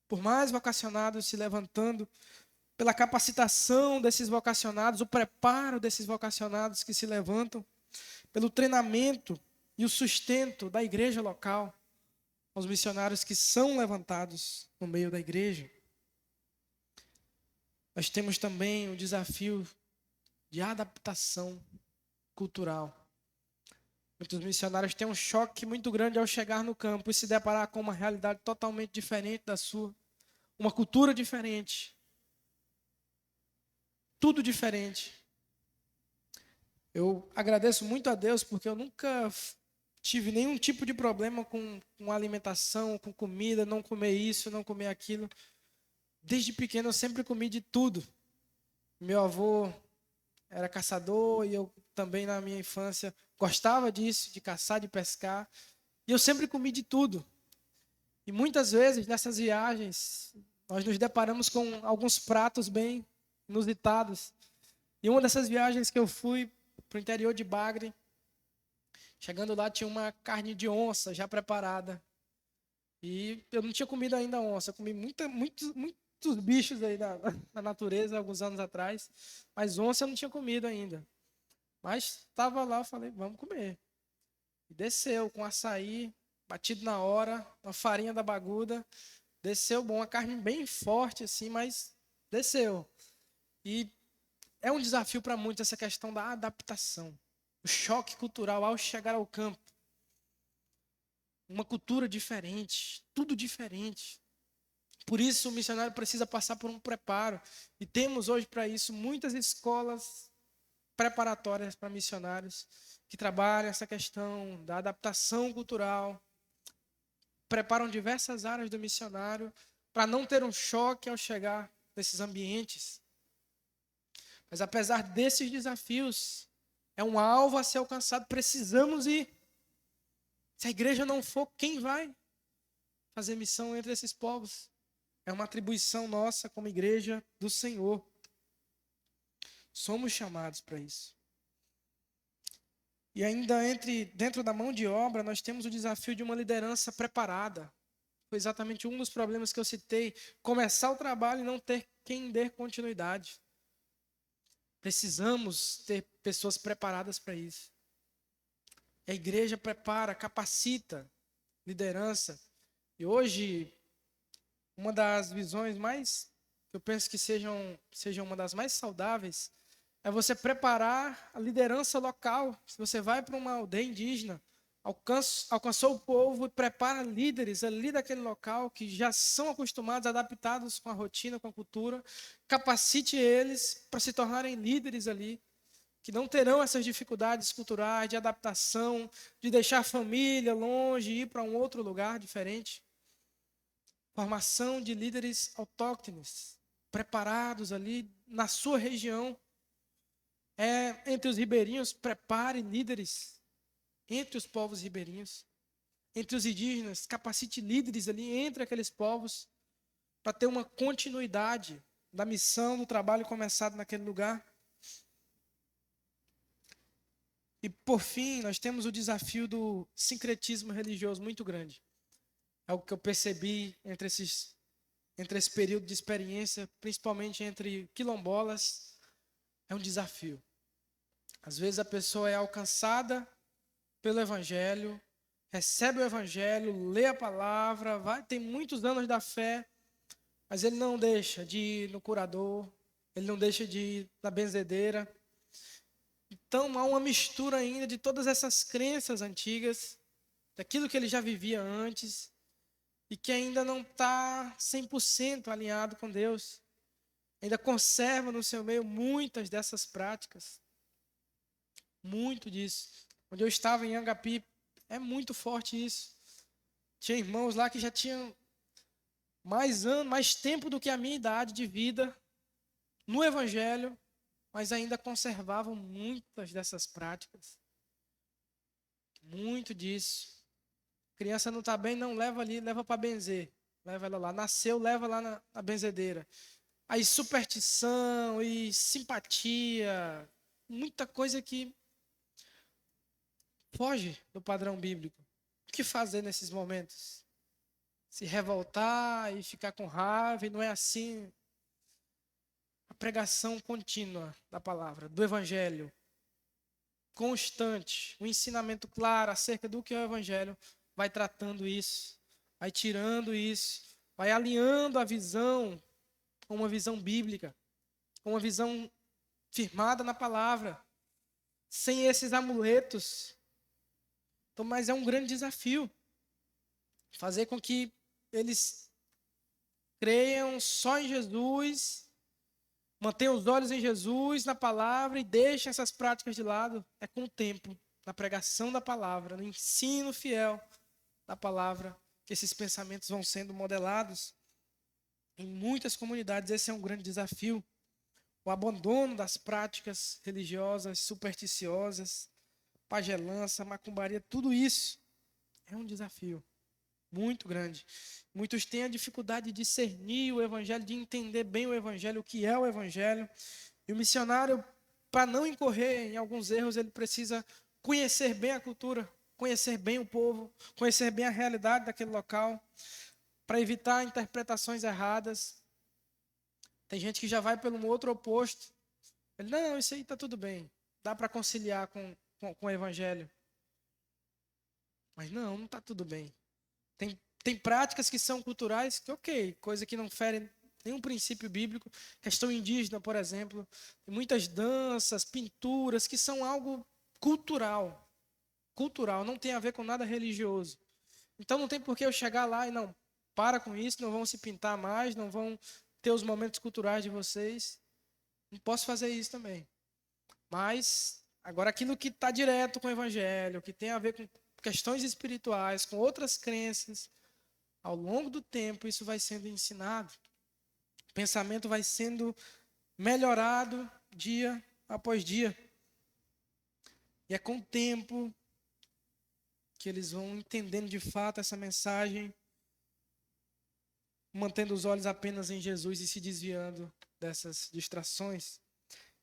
por mais vocacionados se levantando, pela capacitação desses vocacionados, o preparo desses vocacionados que se levantam, pelo treinamento e o sustento da igreja local, aos missionários que são levantados no meio da igreja. Nós temos também o desafio de adaptação cultural. Muitos missionários têm um choque muito grande ao chegar no campo e se deparar com uma realidade totalmente diferente da sua, uma cultura diferente, tudo diferente. Eu agradeço muito a Deus porque eu nunca tive nenhum tipo de problema com alimentação, com comida, não comer isso, não comer aquilo. Desde pequeno eu sempre comi de tudo. Meu avô era caçador e eu também na minha infância gostava disso, de caçar, de pescar. E eu sempre comi de tudo. E muitas vezes nessas viagens nós nos deparamos com alguns pratos bem inusitados. E uma dessas viagens que eu fui para o interior de Bagre, chegando lá tinha uma carne de onça já preparada. E eu não tinha comido ainda onça, eu comi muitos bichos aí da natureza alguns anos atrás, mas onça eu não tinha comido ainda. Mas estava lá, eu falei, vamos comer. E desceu com açaí, batido na hora, uma farinha da Baguda. Desceu bom, uma carne bem forte assim, mas desceu. E é um desafio para muitos essa questão da adaptação. O choque cultural ao chegar ao campo. Uma cultura diferente, tudo diferente. Por isso o missionário precisa passar por um preparo. E temos hoje para isso muitas escolas preparatórias para missionários que trabalham essa questão da adaptação cultural, preparam diversas áreas do missionário para não ter um choque ao chegar nesses ambientes. Mas apesar desses desafios, é um alvo a ser alcançado, precisamos ir. Se a igreja não for, quem vai fazer missão entre esses povos? É uma atribuição nossa como igreja do Senhor. Somos chamados para isso. E ainda dentro da mão de obra, nós temos o desafio de uma liderança preparada. Foi exatamente um dos problemas que eu citei. Começar o trabalho e não ter quem dê continuidade. Precisamos ter pessoas preparadas para isso. A igreja prepara, capacita liderança. E hoje, uma das visões mais, eu penso que sejam uma das mais saudáveis, é você preparar a liderança local. Se você vai para uma aldeia indígena, alcançou o povo e prepara líderes ali daquele local que já são acostumados, adaptados com a rotina, com a cultura, capacite eles para se tornarem líderes ali, que não terão essas dificuldades culturais de adaptação, de deixar a família longe e ir para um outro lugar diferente. Formação de líderes autóctones, preparados ali na sua região. Entre os ribeirinhos, prepare líderes. Entre os povos ribeirinhos. Entre os indígenas, capacite líderes ali entre aqueles povos para ter uma continuidade da missão, do trabalho começado naquele lugar. E, por fim, nós temos o desafio do sincretismo religioso muito grande. É o que eu percebi entre esse período de experiência, principalmente entre quilombolas, é um desafio. Às vezes a pessoa é alcançada pelo Evangelho, recebe o Evangelho, lê a palavra, tem muitos anos da fé, mas ele não deixa de ir no curador, ele não deixa de ir na benzedeira. Então há uma mistura ainda de todas essas crenças antigas, daquilo que ele já vivia antes, e que ainda não está 100% alinhado com Deus. Ainda conserva no seu meio muitas dessas práticas. Muito disso. Onde eu estava em Angapi, é muito forte isso. Tinha irmãos lá que já tinham mais tempo do que a minha idade de vida no Evangelho, mas ainda conservavam muitas dessas práticas. Muito disso. Criança não está bem, não, leva ali, leva para benzer. Leva ela lá. Nasceu, leva lá na benzedeira. Aí superstição e simpatia, muita coisa que foge do padrão bíblico. O que fazer nesses momentos? Se revoltar e ficar com raiva, e não é assim. A pregação contínua da palavra, do evangelho, constante, o ensinamento claro acerca do que é o evangelho, vai tratando isso, vai tirando isso, vai alinhando a visão com uma visão bíblica, com uma visão firmada na palavra, sem esses amuletos. Então, mas é um grande desafio fazer com que eles creiam só em Jesus, mantenham os olhos em Jesus, na palavra, e deixem essas práticas de lado. É com o tempo, na pregação da palavra, no ensino fiel da palavra, que esses pensamentos vão sendo modelados. Em muitas comunidades esse é um grande desafio. O abandono das práticas religiosas, supersticiosas, pagelança, macumbaria, tudo isso é um desafio muito grande. Muitos têm a dificuldade de discernir o evangelho, de entender bem o evangelho, o que é o evangelho. E o missionário, para não incorrer em alguns erros, ele precisa conhecer bem a cultura, conhecer bem o povo, conhecer bem a realidade daquele local, para evitar interpretações erradas. Tem gente que já vai pelo outro oposto. Ele, não, isso aí está tudo bem, dá para conciliar com o evangelho. Mas não está tudo bem. Tem práticas que são culturais, que ok, coisa que não fere nenhum princípio bíblico. Questão indígena, por exemplo. Tem muitas danças, pinturas, que são algo cultural. Cultural, não tem a ver com nada religioso. Então não tem por que eu chegar lá e não, para com isso, não vão se pintar mais, não vão ter os momentos culturais de vocês. Não posso fazer isso também. Mas, agora aquilo que está direto com o evangelho, que tem a ver com questões espirituais, com outras crenças, ao longo do tempo isso vai sendo ensinado. O pensamento vai sendo melhorado dia após dia. E é com o tempo que eles vão entendendo de fato essa mensagem, mantendo os olhos apenas em Jesus e se desviando dessas distrações.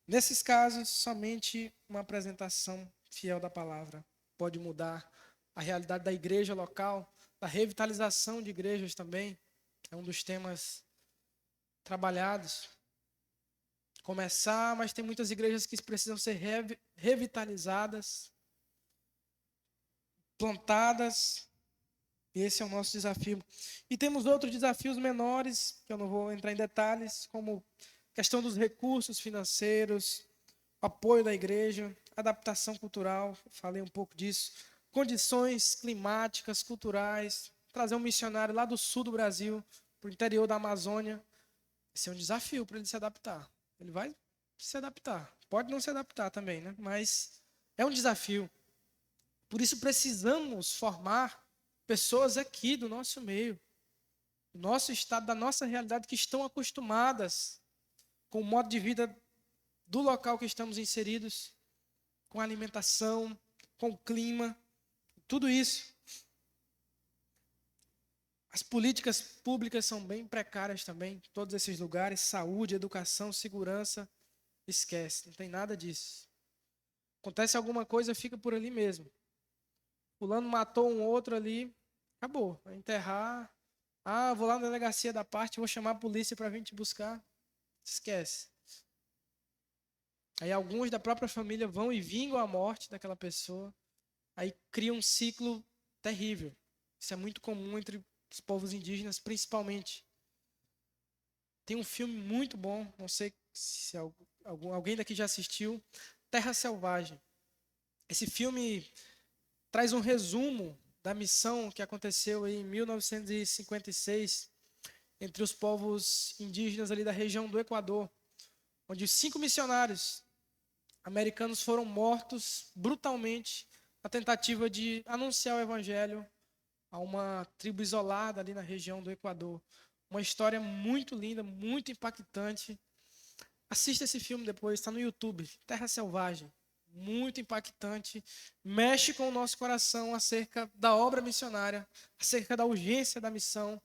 Nesses casos, somente uma apresentação fiel da palavra pode mudar a realidade da igreja local, da revitalização de igrejas também. É um dos temas trabalhados. Começar, mas tem muitas igrejas que precisam ser revitalizadas, plantadas, e esse é o nosso desafio. E temos outros desafios menores, que eu não vou entrar em detalhes, como questão dos recursos financeiros, apoio da igreja, adaptação cultural, falei um pouco disso, condições climáticas, culturais, trazer um missionário lá do sul do Brasil, para o interior da Amazônia. Esse é um desafio para ele se adaptar. Ele vai se adaptar. Pode não se adaptar também, né? Mas é um desafio. Por isso precisamos formar pessoas aqui do nosso meio, do nosso estado, da nossa realidade, que estão acostumadas com o modo de vida do local que estamos inseridos, com a alimentação, com o clima, tudo isso. As políticas públicas são bem precárias também, todos esses lugares, saúde, educação, segurança, esquece, não tem nada disso. Acontece alguma coisa, fica por ali mesmo. Fulano matou um outro ali, acabou, vai enterrar. Ah, vou lá na delegacia da parte, vou chamar a polícia para vir te buscar. Esquece. Aí alguns da própria família vão e vingam a morte daquela pessoa. Aí cria um ciclo terrível. Isso é muito comum entre os povos indígenas, principalmente. Tem um filme muito bom, não sei se alguém daqui já assistiu, Terra Selvagem. Esse filme traz um resumo da missão que aconteceu em 1956 entre os povos indígenas ali da região do Equador, onde 5 missionários americanos foram mortos brutalmente na tentativa de anunciar o evangelho a uma tribo isolada ali na região do Equador. Uma história muito linda, muito impactante. Assista esse filme depois, está no YouTube, Terra Selvagem. Muito impactante, mexe com o nosso coração acerca da obra missionária, acerca da urgência da missão.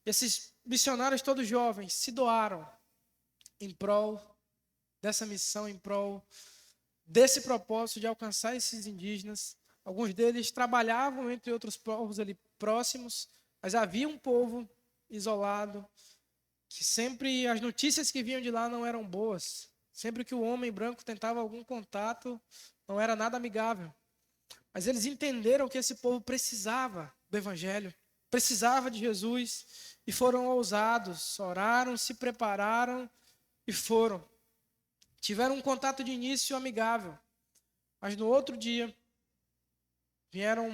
Esses missionários todos jovens se doaram em prol dessa missão, em prol desse propósito de alcançar esses indígenas, Alguns deles trabalhavam entre outros povos ali próximos, mas havia um povo isolado, que sempre as notícias que vinham de lá não eram boas. Sempre que o homem branco tentava algum contato, não era nada amigável. Mas eles entenderam que esse povo precisava do Evangelho, precisava de Jesus, e foram ousados, oraram, se prepararam e foram. Tiveram um contato de início amigável, mas no outro dia vieram,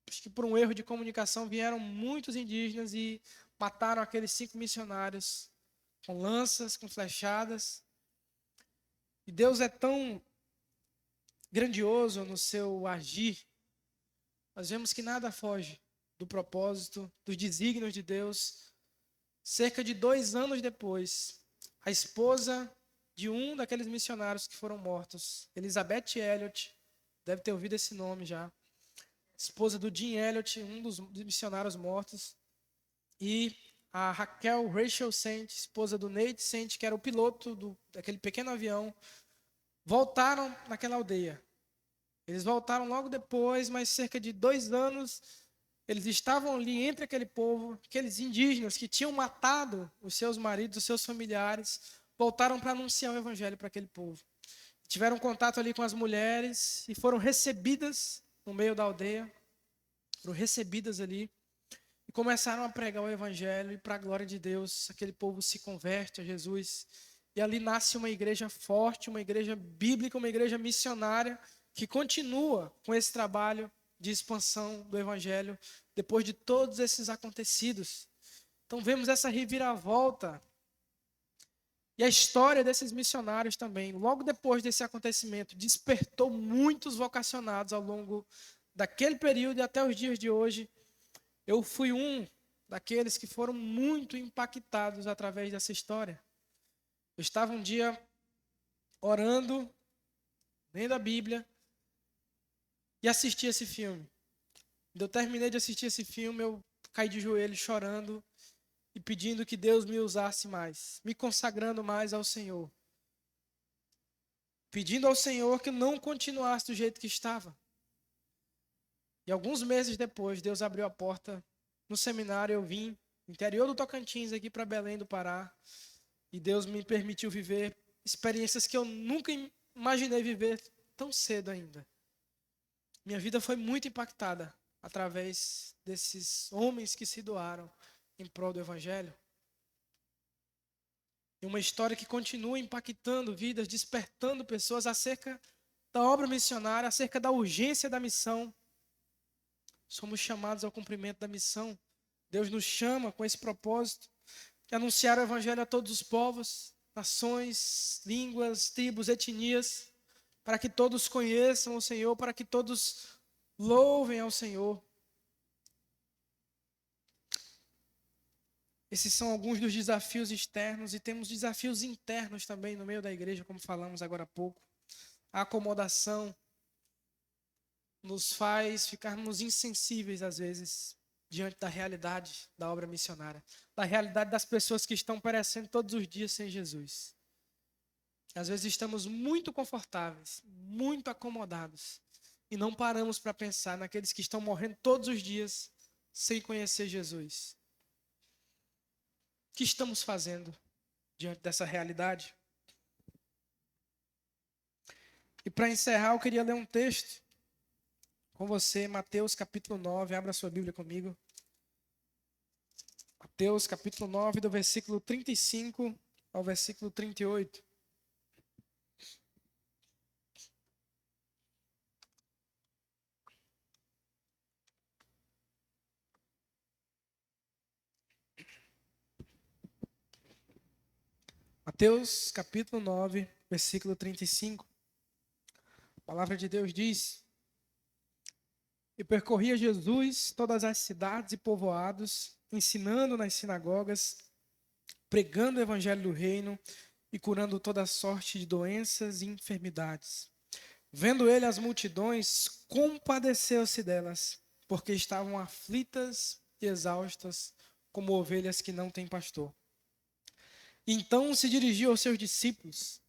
acho que por um erro de comunicação, vieram muitos indígenas e mataram aqueles 5 missionários com lanças, com flechadas. E Deus é tão grandioso no seu agir, nós vemos que nada foge do propósito, dos desígnios de Deus. Cerca de 2 anos depois, a esposa de um daqueles missionários que foram mortos, Elizabeth Elliot, deve ter ouvido esse nome já, esposa do Jim Elliot, um dos missionários mortos, e a Rachel Saint, esposa do Nate Saint, que era o piloto daquele pequeno avião, voltaram naquela aldeia. Eles voltaram logo depois, mas cerca de 2 anos, eles estavam ali entre aquele povo, aqueles indígenas que tinham matado os seus maridos, os seus familiares, voltaram para anunciar o evangelho para aquele povo. Tiveram contato ali com as mulheres e foram recebidas no meio da aldeia, foram recebidas ali e começaram a pregar o evangelho, e para a glória de Deus, aquele povo se converte a Jesus. E ali nasce uma igreja forte, uma igreja bíblica, uma igreja missionária, que continua com esse trabalho de expansão do evangelho depois de todos esses acontecidos. Então vemos essa reviravolta e a história desses missionários também. Logo depois desse acontecimento, despertou muitos vocacionados ao longo daquele período e até os dias de hoje. Eu fui um daqueles que foram muito impactados através dessa história. Eu estava um dia orando, lendo a Bíblia, e assisti esse filme. Quando eu terminei de assistir esse filme, eu caí de joelhos chorando e pedindo que Deus me usasse mais, me consagrando mais ao Senhor. Pedindo ao Senhor que não continuasse do jeito que estava. E alguns meses depois, Deus abriu a porta no seminário. Eu vim do interior do Tocantins aqui para Belém do Pará. E Deus me permitiu viver experiências que eu nunca imaginei viver tão cedo ainda. Minha vida foi muito impactada através desses homens que se doaram em prol do Evangelho. E uma história que continua impactando vidas, despertando pessoas acerca da obra missionária, acerca da urgência da missão. Somos chamados ao cumprimento da missão. Deus nos chama com esse propósito de anunciar o Evangelho a todos os povos, nações, línguas, tribos, etnias, para que todos conheçam o Senhor, para que todos louvem ao Senhor. Esses são alguns dos desafios externos, e temos desafios internos também no meio da igreja, como falamos agora há pouco. A acomodação nos faz ficarmos insensíveis, às vezes, diante da realidade da obra missionária, da realidade das pessoas que estão perecendo todos os dias sem Jesus. Às vezes estamos muito confortáveis, muito acomodados, e não paramos para pensar naqueles que estão morrendo todos os dias sem conhecer Jesus. O que estamos fazendo diante dessa realidade? E para encerrar, eu queria ler um texto com você, Mateus capítulo 9, abra sua Bíblia comigo. Mateus capítulo 9, do versículo 35 ao versículo 38. Mateus capítulo 9, versículo 35. A palavra de Deus diz: E percorria Jesus todas as cidades e povoados, ensinando nas sinagogas, pregando o evangelho do reino e curando toda sorte de doenças e enfermidades. Vendo ele as multidões, compadeceu-se delas, porque estavam aflitas e exaustas, como ovelhas que não têm pastor. Então se dirigiu aos seus discípulos: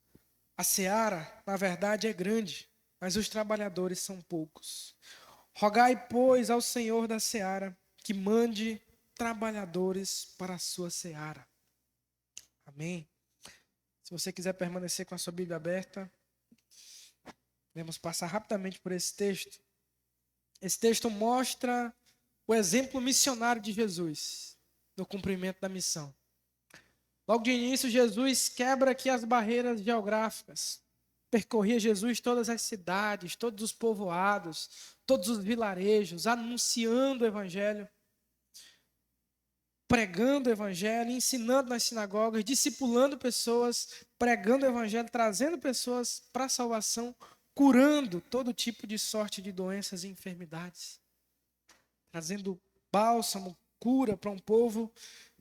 A seara, na verdade, é grande, mas os trabalhadores são poucos. Rogai, pois, ao Senhor da seara que mande trabalhadores para a sua seara. Amém. Se você quiser permanecer com a sua Bíblia aberta, vamos passar rapidamente por esse texto. Esse texto mostra o exemplo missionário de Jesus no cumprimento da missão. Logo de início, Jesus quebra aqui as barreiras geográficas. Percorria Jesus todas as cidades, todos os povoados, todos os vilarejos, anunciando o Evangelho, pregando o Evangelho, ensinando nas sinagogas, discipulando pessoas, pregando o Evangelho, trazendo pessoas para a salvação, curando todo tipo de sorte de doenças e enfermidades, trazendo bálsamo, cura para um povo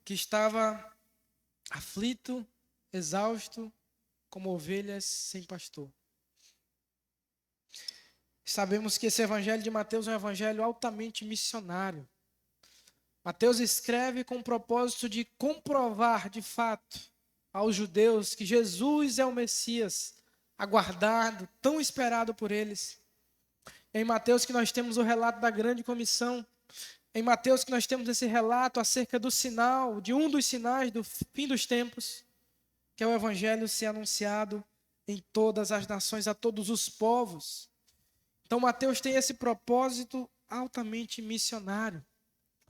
que estava aflito, exausto, como ovelhas sem pastor. Sabemos que esse evangelho de Mateus é um evangelho altamente missionário. Mateus escreve com o propósito de comprovar de fato aos judeus que Jesus é o Messias, aguardado, tão esperado por eles. É em Mateus que nós temos o relato da grande comissão. É em Mateus que nós temos esse relato acerca do sinal, de um dos sinais do fim dos tempos, que é o evangelho ser anunciado em todas as nações, a todos os povos. Então Mateus tem esse propósito altamente missionário,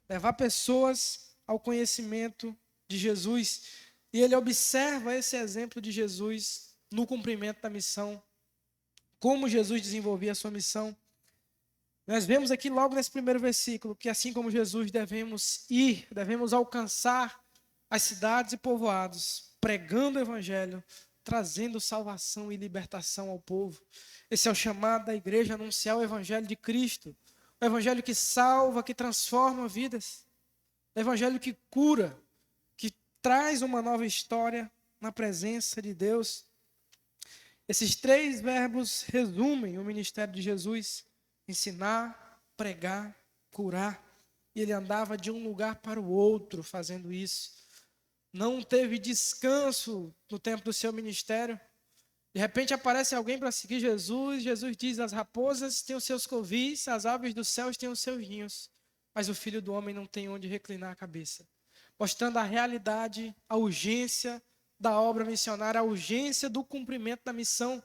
levar pessoas ao conhecimento de Jesus. E ele observa esse exemplo de Jesus no cumprimento da missão, como Jesus desenvolvia a sua missão. Nós vemos aqui logo nesse primeiro versículo que assim como Jesus devemos alcançar as cidades e povoados, pregando o evangelho, trazendo salvação e libertação ao povo. Esse é o chamado da igreja, anunciar o evangelho de Cristo, o evangelho que salva, que transforma vidas, o evangelho que cura, que traz uma nova história na presença de Deus. Esses três verbos resumem o ministério de Jesus: ensinar, pregar, curar. E ele andava de um lugar para o outro fazendo isso. Não teve descanso no tempo do seu ministério. De repente aparece alguém para seguir Jesus. Jesus diz: as raposas têm os seus covis, as aves dos céus têm os seus ninhos, mas o Filho do Homem não tem onde reclinar a cabeça. Mostrando a realidade, a urgência da obra missionária, a urgência do cumprimento da missão.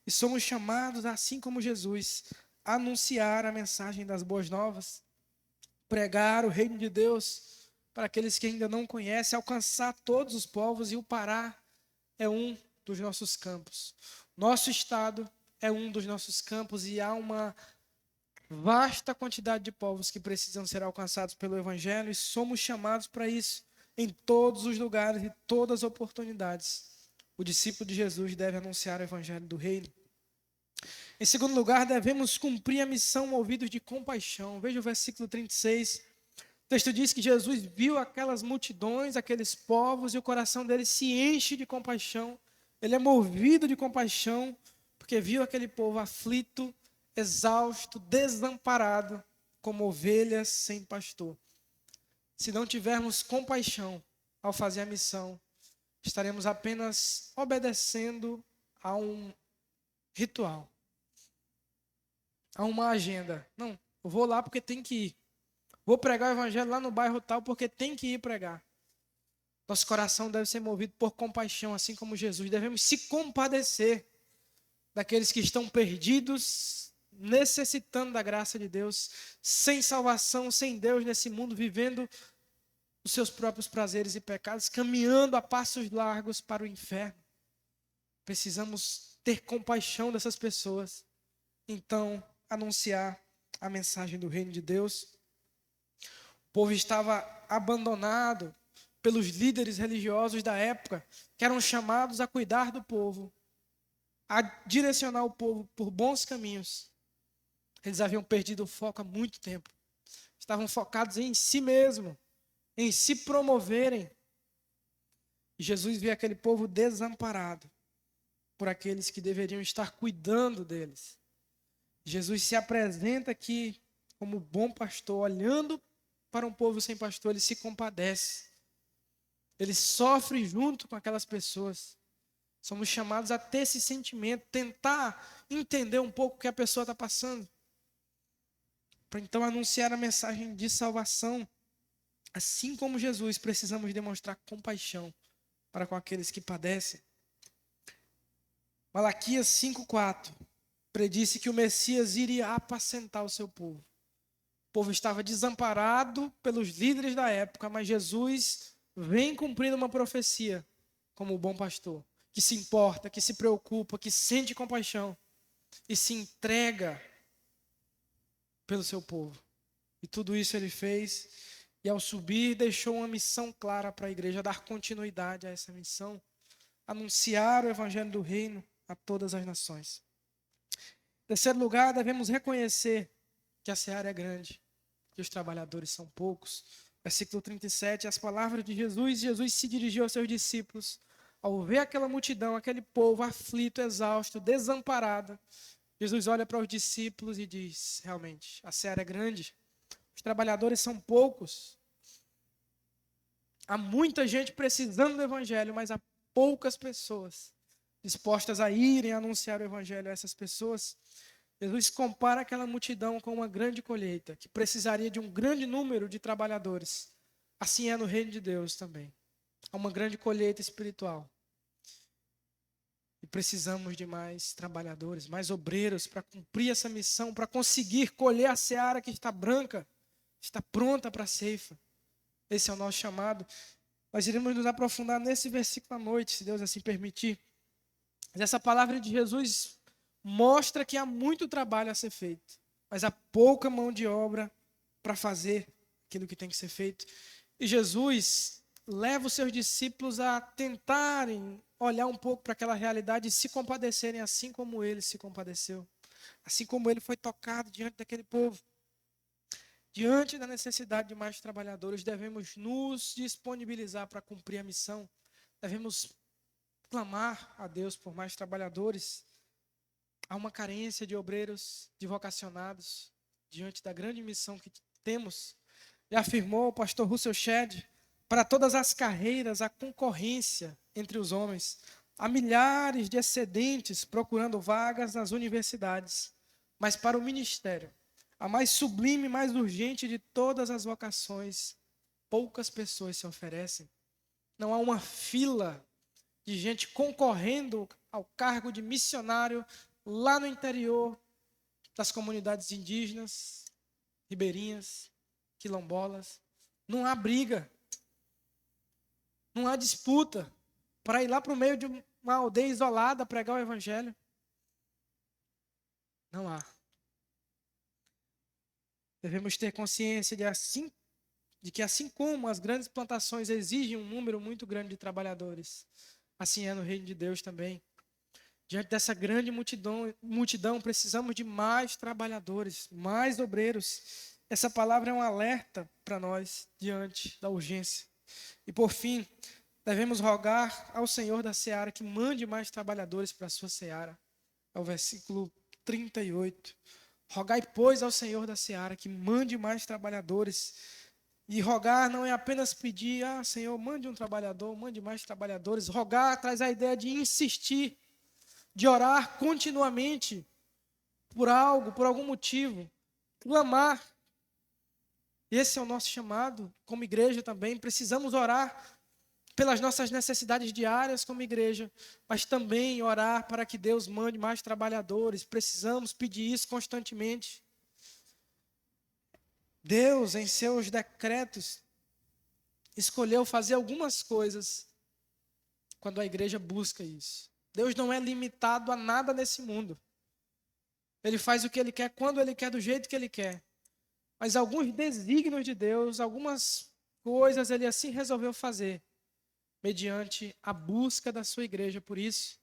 E somos chamados, assim como Jesus, a anunciar a mensagem das boas novas, pregar o reino de Deus para aqueles que ainda não conhecem, alcançar todos os povos. E o Pará é um dos nossos campos. Nosso estado é um dos nossos campos e há uma vasta quantidade de povos que precisam ser alcançados pelo Evangelho e somos chamados para isso em todos os lugares e todas as oportunidades. O discípulo de Jesus deve anunciar o Evangelho do Reino. Em segundo lugar, devemos cumprir a missão movidos de compaixão. Veja o versículo 36. O texto diz que Jesus viu aquelas multidões, aqueles povos, e o coração dele se enche de compaixão. Ele é movido de compaixão, porque viu aquele povo aflito, exausto, desamparado, como ovelhas sem pastor. Se não tivermos compaixão ao fazer a missão, estaremos apenas obedecendo a um ritual, a uma agenda. Não, eu vou lá porque tem que ir. Vou pregar o evangelho lá no bairro tal porque tem que ir pregar. Nosso coração deve ser movido por compaixão, assim como Jesus. Devemos se compadecer daqueles que estão perdidos, necessitando da graça de Deus, sem salvação, sem Deus nesse mundo, vivendo os seus próprios prazeres e pecados, caminhando a passos largos para o inferno. Precisamos ter compaixão dessas pessoas. Então, anunciar a mensagem do reino de Deus. O povo estava abandonado pelos líderes religiosos da época, que eram chamados a cuidar do povo, a direcionar o povo por bons caminhos. Eles haviam perdido o foco há muito tempo. Estavam focados em si mesmo, em se promoverem. E Jesus vê aquele povo desamparado por aqueles que deveriam estar cuidando deles. Jesus se apresenta aqui como bom pastor, olhando para um povo sem pastor, ele se compadece. Ele sofre junto com aquelas pessoas. Somos chamados a ter esse sentimento, tentar entender um pouco o que a pessoa está passando, para então anunciar a mensagem de salvação. Assim como Jesus, precisamos demonstrar compaixão para com aqueles que padecem. Malaquias 5,4 predisse que o Messias iria apacentar o seu povo. O povo estava desamparado pelos líderes da época, mas Jesus vem cumprindo uma profecia como o bom pastor, que se importa, que se preocupa, que sente compaixão e se entrega pelo seu povo. E tudo isso ele fez, e ao subir deixou uma missão clara para a igreja, dar continuidade a essa missão, anunciar o evangelho do reino a todas as nações. Em terceiro lugar, devemos reconhecer que a seara é grande, que os trabalhadores são poucos. Versículo 37, as palavras de Jesus. Jesus se dirigiu aos seus discípulos. Ao ver aquela multidão, aquele povo aflito, exausto, desamparado, Jesus olha para os discípulos e diz, realmente, a seara é grande, os trabalhadores são poucos. Há muita gente precisando do evangelho, mas há poucas pessoas dispostas a irem anunciar o evangelho a essas pessoas. Jesus compara aquela multidão com uma grande colheita, que precisaria de um grande número de trabalhadores. Assim é no reino de Deus também. Há uma grande colheita espiritual. E precisamos de mais trabalhadores, mais obreiros para cumprir essa missão, para conseguir colher a seara que está branca, está pronta para a ceifa. Esse é o nosso chamado. Nós iremos nos aprofundar nesse versículo à noite, se Deus assim permitir. Mas essa palavra de Jesus mostra que há muito trabalho a ser feito, mas há pouca mão de obra para fazer aquilo que tem que ser feito. E Jesus leva os seus discípulos a tentarem olhar um pouco para aquela realidade e se compadecerem assim como ele se compadeceu, assim como ele foi tocado diante daquele povo. Diante da necessidade de mais trabalhadores, devemos nos disponibilizar para cumprir a missão, devemos clamar a Deus por mais trabalhadores. Há uma carência de obreiros, de vocacionados, diante da grande missão que temos. Já afirmou o pastor Russell Shedd, para todas as carreiras, há concorrência entre os homens. Há milhares de excedentes procurando vagas nas universidades. Mas para o ministério, a mais sublime e mais urgente de todas as vocações, poucas pessoas se oferecem. Não há uma fila de gente concorrendo ao cargo de missionário lá no interior das comunidades indígenas, ribeirinhas, quilombolas. Não há briga, não há disputa para ir lá para o meio de uma aldeia isolada pregar o evangelho. Não há. Devemos ter consciência de que assim como as grandes plantações exigem um número muito grande de trabalhadores, assim é no reino de Deus também. Diante dessa grande multidão, precisamos de mais trabalhadores, mais obreiros. Essa palavra é um alerta para nós diante da urgência. E por fim, devemos rogar ao Senhor da seara que mande mais trabalhadores para a sua seara. É o versículo 38. Rogai, pois, ao Senhor da seara que mande mais trabalhadores. E rogar não é apenas pedir, Senhor, mande um trabalhador, mande mais trabalhadores. Rogar traz a ideia de insistir, de orar continuamente por algo, por algum motivo, clamar. Esse é o nosso chamado como igreja também. Precisamos orar pelas nossas necessidades diárias como igreja, mas também orar para que Deus mande mais trabalhadores. Precisamos pedir isso constantemente. Deus, em seus decretos, escolheu fazer algumas coisas quando a igreja busca isso. Deus não é limitado a nada nesse mundo. Ele faz o que Ele quer, quando Ele quer, do jeito que Ele quer. Mas alguns desígnios de Deus, algumas coisas Ele assim resolveu fazer, mediante a busca da sua igreja por isso.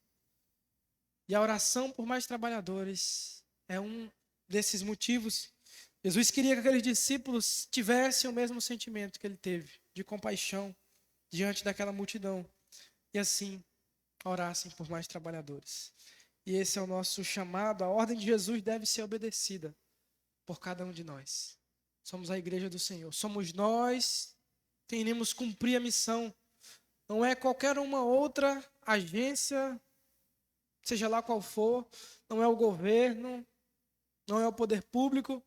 E a oração por mais trabalhadores é um desses motivos. Jesus queria que aqueles discípulos tivessem o mesmo sentimento que Ele teve, de compaixão, diante daquela multidão. E assim, orassem por mais trabalhadores. E esse é o nosso chamado. A ordem de Jesus deve ser obedecida por cada um de nós. Somos a igreja do Senhor. Somos nós que iremos cumprir a missão. Não é qualquer uma outra agência seja lá qual for, não é o governo, não é o poder público,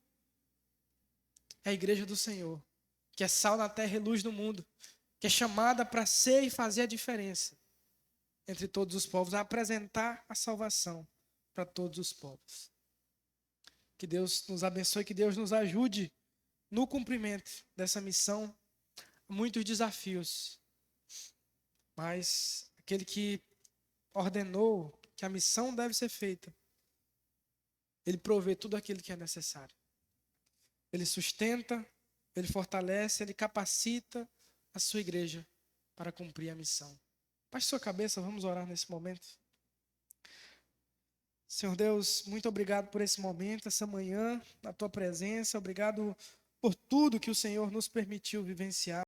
é a igreja do Senhor, que é sal na terra e luz no mundo, que é chamada para ser e fazer a diferença entre todos os povos, a apresentar a salvação para todos os povos. Que Deus nos abençoe, que Deus nos ajude no cumprimento dessa missão. Muitos desafios, mas aquele que ordenou que a missão deve ser feita, ele provê tudo aquilo que é necessário. Ele sustenta, ele fortalece, ele capacita a sua igreja para cumprir a missão. Baixe sua cabeça, vamos orar nesse momento. Senhor Deus, muito obrigado por esse momento, essa manhã, na tua presença. Obrigado por tudo que o Senhor nos permitiu vivenciar.